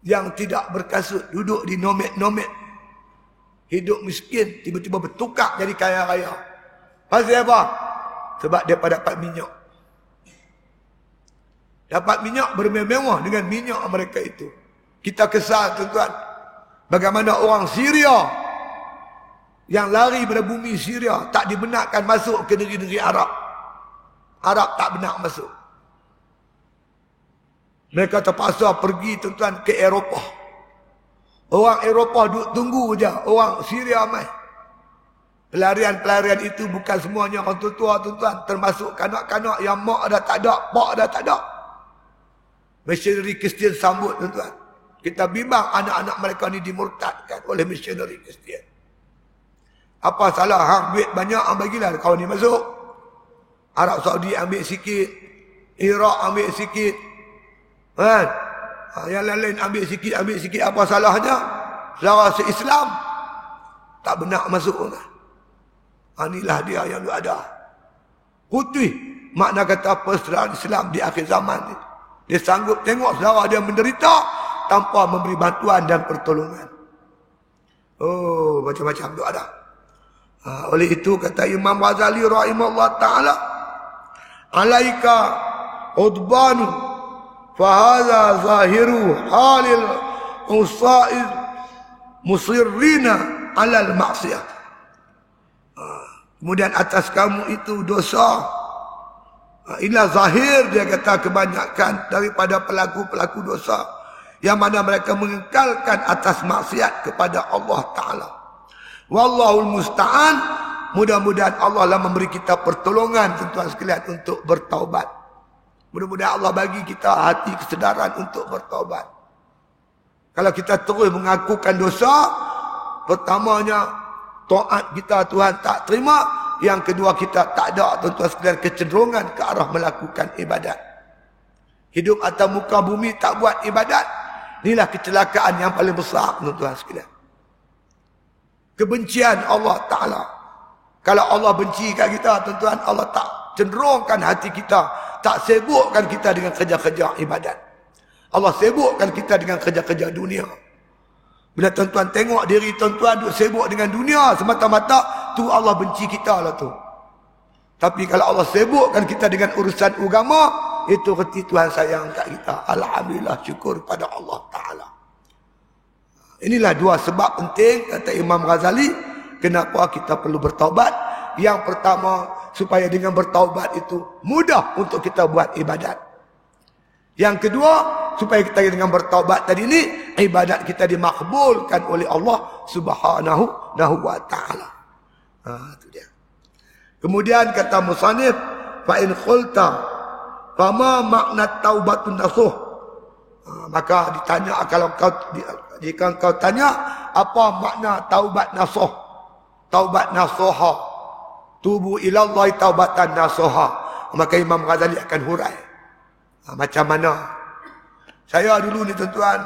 yang tidak berkasut, duduk di nomet-nomet, hidup miskin, tiba-tiba bertukar jadi kaya raya. Pasal apa? Sebab dia dapat minyak. Dapat minyak bermewah dengan minyak mereka itu. Kita kesal tuan-tuan, bagaimana orang Syria yang lari pada bumi Syria tak dibenarkan masuk ke negeri-negeri Arab. Arab tak benar masuk. Mereka terpaksa pergi tuan-tuan ke Eropah. Orang Eropah duduk tunggu je orang Syria mai. Pelarian-pelarian itu bukan semuanya orang tua-tua tuan-tuan, termasuk kanak-kanak yang mak dah tak ada, pak dah tak ada. Misioneri Kristian sambut tuan-tuan. Kita bimbang anak-anak mereka ni dimurtadkan oleh misioneri Kristian. Apa salah? Hang duit banyak, hang bagilah kau ni masuk. Arab Saudi ambil sikit, Iraq ambil sikit, kan? Yang lain ambil sikit, apa salahnya? Saudara se-Islam tak benar masuk. Inilah dia yang ada. Putih makna kata persaudaraan Islam di akhir zaman ni. Dia sanggup tengok saudara dia menderita tanpa memberi bantuan dan pertolongan. Oh, macam-macam tu ada. Oleh itu kata Imam Ghazali rahimahullah ta'ala, alaika udbanu fahadha zahiru halil usa'id musirrina alal maksiyah. Kemudian atas kamu itu dosa. Inilah zahir, dia kata, kebanyakan daripada pelaku-pelaku dosa yang mana mereka mengekalkan atas maksiat kepada Allah Ta'ala. Wallahul musta'an. Mudah-mudahan Allah lah memberi kita pertolongan tuan-tuan sekalian untuk bertaubat. Mudah-mudahan Allah bagi kita hati kesedaran untuk bertaubat. Kalau kita terus mengakukan dosa, pertamanya taat kita Tuhan tak terima. Yang kedua, kita tak ada tuan-tuan sekalian kecenderungan ke arah melakukan ibadat. Hidup atas muka bumi tak buat ibadat, inilah kecelakaan yang paling besar tuan-tuan sekalian. Kebencian Allah Ta'ala. Kalau Allah benci kat kita tuan-tuan, Allah tak cenderungkan hati kita, tak sibukkan kita dengan kerja-kerja ibadat. Allah sibukkan kita dengan kerja-kerja dunia. Bila tuan-tuan tengok diri tuan-tuan duk sibuk dengan dunia semata-mata, tu Allah benci kita lah tu. Tapi kalau Allah sibukkan kita dengan urusan agama, itu reti Tuhan sayang kat kita. Alhamdulillah, syukur pada Allah Ta'ala. Inilah dua sebab penting, kata Imam Ghazali, kenapa kita perlu bertaubat. Yang pertama, supaya dengan bertaubat itu mudah untuk kita buat ibadat. Yang kedua, supaya kita dengan bertaubat tadi ini, ibadat kita dimakbulkan oleh Allah Subhanahu wa Ta'ala. Itu dia. Kemudian kata musannif, fa in qulta fama makna taubatun nasuh. Maka ditanya, kalau jika kau tanya apa makna taubat nasuh, taubat nasuha, tubu ilallahi taubatan nasuha, maka Imam Ghazali akan hurai macam mana. Saya dulu ni tuan-tuan,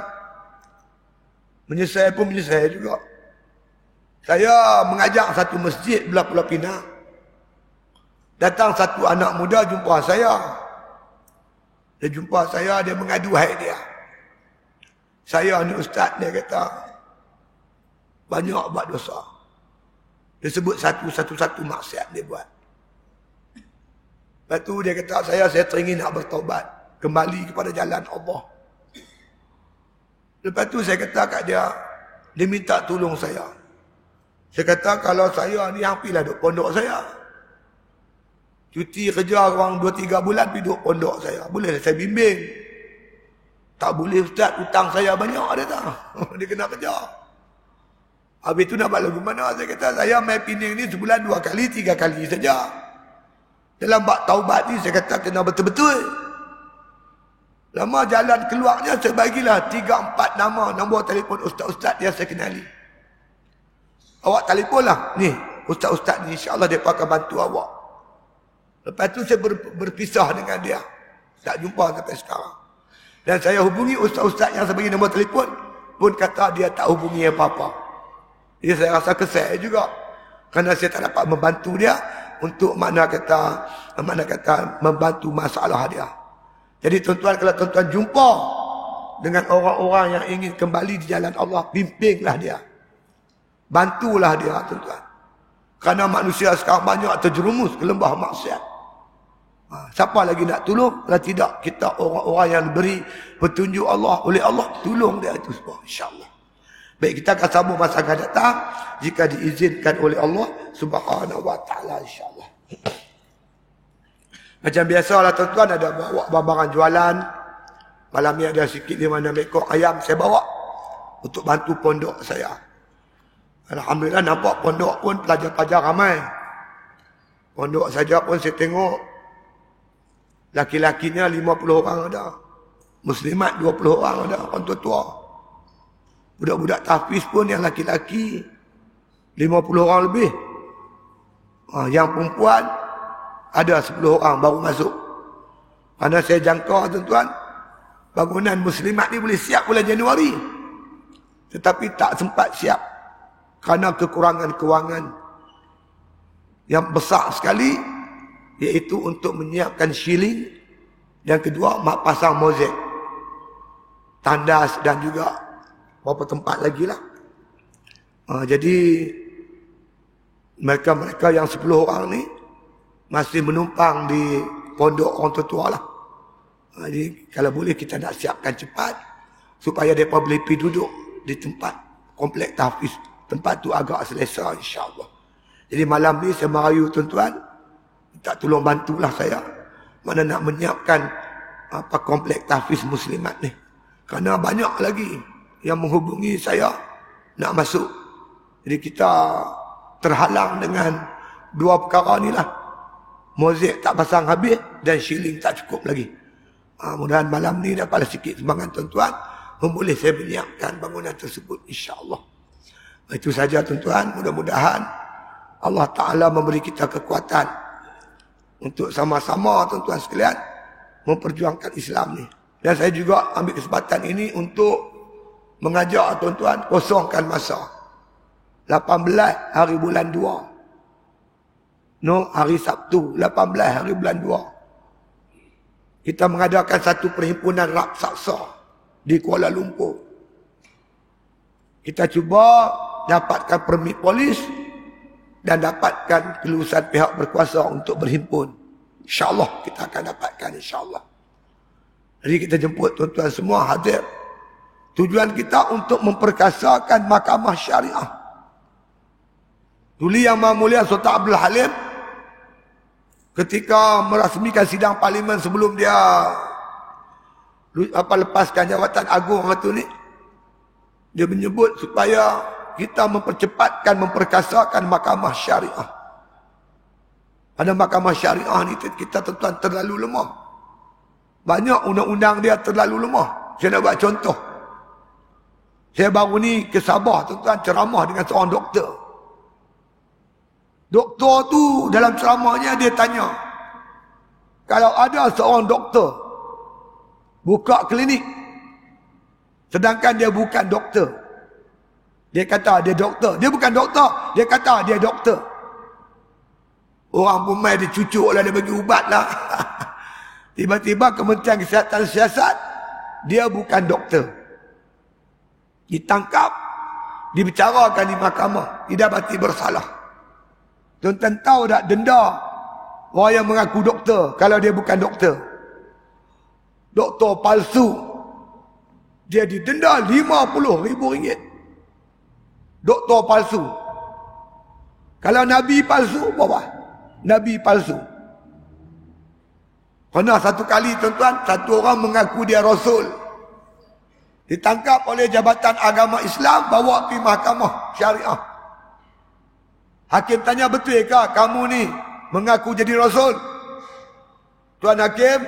menyesal pun menyesal juga. Saya mengajak satu masjid belah Pulau Pinang. Datang satu anak muda jumpa saya. Dia jumpa saya, dia mengadu hai dia. Saya ni ustaz, dia kata, banyak buat dosa. Dia sebut satu-satu maksiat dia buat. Lepas tu dia kata, saya teringin nak bertaubat, kembali kepada jalan Allah. Lepas tu saya kata kat dia, dia minta tolong saya. Saya kata, kalau saya ni hampilah duduk pondok saya. Cuti kerja orang 2-3 bulan pergi duduk pondok saya. Boleh saya bimbing? Tak boleh ustaz, hutang saya banyak dia tak. Dia kena kerja. Habis tu nak buat lagu mana? Saya kata, saya main Pening ni sebulan 2 kali, 3 kali saja. Dalam bab taubat ni saya kata kena betul-betul. Lama jalan keluarnya saya bagilah 3-4 nama, nombor telefon ustaz-ustaz yang saya kenali. Awak telefonlah ni ustaz-ustaz ni, insya-Allah dia akan bantu awak. Lepas tu saya berpisah dengan dia. Tak jumpa sampai sekarang. Dan saya hubungi ustaz-ustaz yang saya bagi nombor telefon pun kata dia tak hubungi apa-apa. Jadi saya rasa kesal juga. Kerana saya tak dapat membantu dia untuk makna kata membantu masalah dia. Jadi tuan-tuan, kalau tuan-tuan jumpa dengan orang-orang yang ingin kembali di jalan Allah, bimbinglah dia. Bantulah dia tuan-tuan. Kerana manusia sekarang banyak terjerumus ke lembah maksiat. Siapa lagi nak tolong? Kalau tidak, kita orang-orang yang diberi petunjuk Allah oleh Allah, tolong dia itu semua, insya-Allah. Baik, kita akan sambung masa akan datang jika diizinkan oleh Allah Subhanahu wa Ta'ala, insya-Allah. Macam biasalah tuan-tuan, ada bawa barang jualan. Malam ni ada sikit 5-6 ekor ayam saya bawa untuk bantu pondok saya. Alhamdulillah, nampak pondok pun pelajar-pelajar ramai. Pondok saja pun saya tengok laki-lakinya 50 orang ada. Muslimat 20 orang ada, orang tua-tua. Budak-budak tahfiz pun yang laki-laki 50 orang lebih. Yang perempuan ada 10 orang baru masuk. Kerana saya jangka tuan-tuan, bangunan muslimat ni boleh siap bulan Januari. Tetapi tak sempat siap. Kerana kekurangan kewangan yang besar sekali, iaitu untuk menyiapkan shilling. Yang kedua, mak pasang mozaik, tandas dan juga beberapa tempat lagi lah. Jadi Mereka-mereka yang 10 orang ni masih menumpang di pondok orang tua lah. Jadi kalau boleh kita nak siapkan cepat supaya mereka boleh pergi duduk di tempat komplek tahfiz. Tempat tu agak selesa insya-Allah. Jadi malam ni saya merayu tuan-tuan, minta tolong bantulah saya mana nak menyiapkan komplek tahfiz muslimat ni. Kerana banyak lagi yang menghubungi saya nak masuk. Jadi kita terhalang dengan dua perkara ni lah. Mozaik tak pasang habis dan shilling tak cukup lagi. Mudah-mudahan malam ni dapat sikit sumbangan tuan-tuan, boleh saya menyiapkan bangunan tersebut insya-Allah. Itu saja tuan-tuan, mudah-mudahan Allah Ta'ala memberi kita kekuatan untuk sama-sama tuan-tuan sekalian memperjuangkan Islam ni. Dan saya juga ambil kesempatan ini untuk mengajak tuan-tuan kosongkan masa 18 hari bulan 2. Hari Sabtu 18 hari bulan 2. Kita mengadakan satu perhimpunan raksasa di Kuala Lumpur. Kita cuba dapatkan permit polis dan dapatkan kelulusan pihak berkuasa untuk berhimpun. InsyaAllah kita akan dapatkan insyaAllah. Jadi kita jemput tuan-tuan semua hadir. Tujuan kita untuk memperkasakan mahkamah syariah. Dulu Yang Maha Mulia Sultan Abdul Halim ketika merasmikan sidang parlimen sebelum dia lepaskan jawatan agung itu ni, dia menyebut supaya kita mempercepatkan, memperkasakan mahkamah syariah. Pada mahkamah syariah ni kita tuan-tuan terlalu lemah. Banyak undang-undang dia terlalu lemah. Saya nak buat contoh. Saya baru ni ke Sabah tuan-tuan ceramah dengan seorang doktor. Doktor tu dalam ceramahnya dia tanya, kalau ada seorang doktor buka klinik sedangkan dia bukan doktor, dia kata dia doktor, dia bukan doktor, dia kata dia doktor. Orang pun dia cucuk lah, dia bagi ubat lah. Tiba-tiba Kementerian Kesihatan Siasat, dia bukan doktor. Ditangkap, dibicarakan di mahkamah, didapati bersalah. Tuan-tuan tahu tak denda orang yang mengaku doktor kalau dia bukan doktor? Doktor palsu, dia didenda RM50,000. Doktor palsu. Kalau Nabi palsu, berapa? Nabi palsu. Pernah satu kali tuan-tuan, satu orang mengaku dia Rasul, ditangkap oleh Jabatan Agama Islam, bawa pergi mahkamah syariah. Hakim tanya, betul ke kamu ni mengaku jadi Rasul? Tuan Hakim,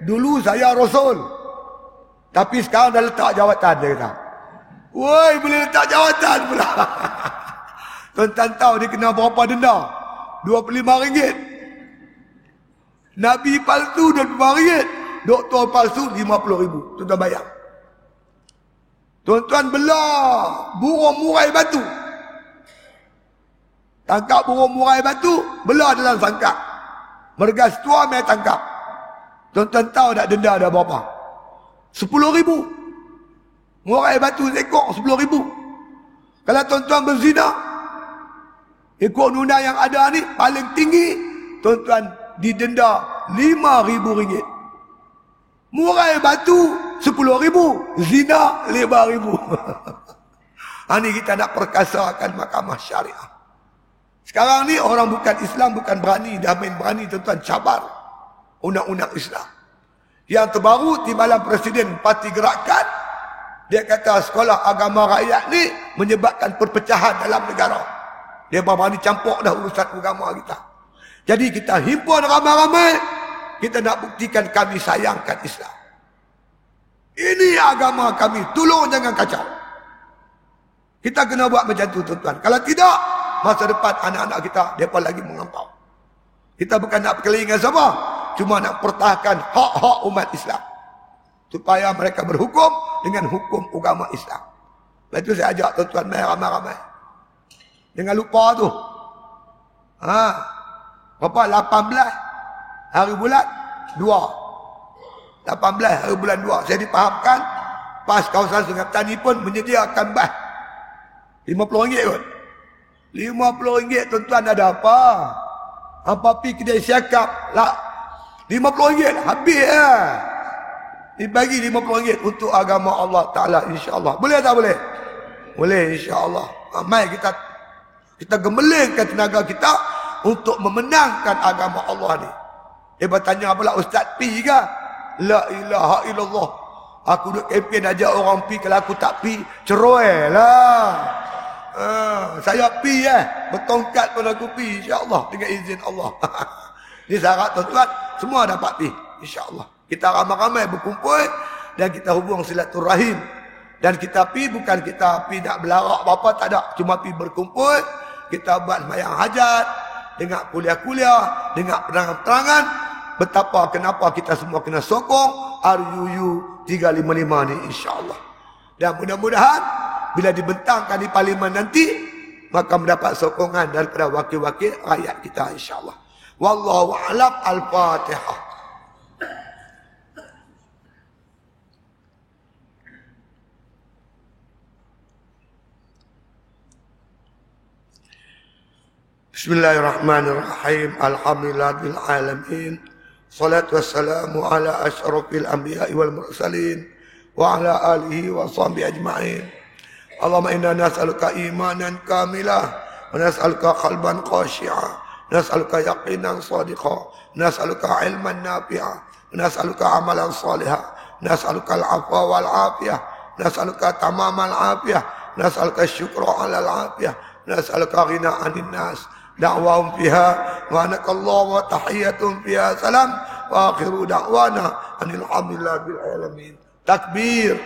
dulu saya Rasul, tapi sekarang dah letak jawatan, dia kata. Woi, boleh letak jawatan pula. Tuan-tuan tahu dia kena berapa denda? RM25. Nabi palsu RM25. Doktor palsu RM50,000. Tuan-tuan bayang. Tuan-tuan belah burung murai batu. Tangkap burung murai batu, belah dalam sangkap. Mergas tua mai tangkap. Tuan-tuan tahu tak denda ada berapa? RM10,000. Murai batu seekor RM10,000. Kalau tuan-tuan berzina, ikut undang yang ada ni, paling tinggi tuan-tuan didenda RM5,000. Murai batu RM10,000, zina RM5,000. Ini kita nak perkasakan mahkamah syariah. Sekarang ni orang bukan Islam, bukan berani, dah main berani tuan-tuan cabar undang-undang Islam. Yang terbaru timbalan Presiden Parti Gerakan, dia kata sekolah agama rakyat ni menyebabkan perpecahan dalam negara. Dia berani campur dah urusan agama kita. Jadi kita himpun ramai-ramai, kita nak buktikan kami sayangkan Islam. Ini agama kami, tolong jangan kacau. Kita kena buat macam tu tuan-tuan. Kalau tidak, masa depan anak-anak kita, mereka lagi mengampau. Kita bukan nak berkelahi dengan siapa, cuma nak pertahankan hak-hak umat Islam, supaya mereka berhukum dengan hukum agama Islam. Lepas itu saya ajak tuan-tuan main ramai-ramai. Jangan lupa tu. Berapa? 18 hari bulan 2. 18 hari bulan 2. Saya dipahamkan PAS kawasan Sungai Petani pun menyediakan bas RM50 kot. RM50 tuan-tuan ada apa? Apa pi kedai siakap? Lah, RM50 habis lah. Dibagi RM50 untuk agama Allah Ta'ala, insya-Allah. Boleh tak boleh? Boleh, insya-Allah. Mai kita gemelingkan tenaga kita untuk memenangkan agama Allah ni. Dia bertanya pula, Ustaz pi ke? La ilaha illallah. Aku duk kempen ajak orang pi, kalau aku tak pi, ceroy lah. Saya pi bertongkat pun aku pi, insya-Allah, dengan izin Allah. Ini syarat tuan-tuan, semua dapat pi, insya-Allah. Kita ramai-ramai berkumpul dan kita hubung silaturahim. Dan kita pi bukan kita pi nak belarak apa-apa, tak ada. Cuma pi berkumpul, kita buat sembahyang hajat, dengar kuliah-kuliah, dengar penerangan-penerangan. Betapa kenapa kita semua kena sokong RUU 355 ni, insya-Allah. Dan mudah-mudahan bila dibentangkan di parlimen nanti, maka mendapat sokongan daripada wakil-wakil rakyat kita, insya-Allah. Wallahu a'lam. Al-Fatihah. Bismillahirrahmanirrahim. Alhamdulillahil alamin. Salatu wassalamu ala asyrafil anbiya'i wal mursalin wa ala alihi wa sahbihi ajma'in. Allahumma inna nas'aluka imanan kamilah wa nas'aluka qalban khashi'a, nas'aluka yaqinan sadiqa, nas'aluka ilman nafi'a, nas'aluka amalan salihah, nas'aluka al-'afwa wal 'afiyah, nas'aluka tamamal 'afiyah, nas'aluka syukra 'alal 'afiyah, nas'aluka ghina 'anil nas. Da'wahum fiha wa anakallahu wa tahiyyatun fiha salam wa akhiru da'wana anil hamdulillahi bil alamin. Takbir.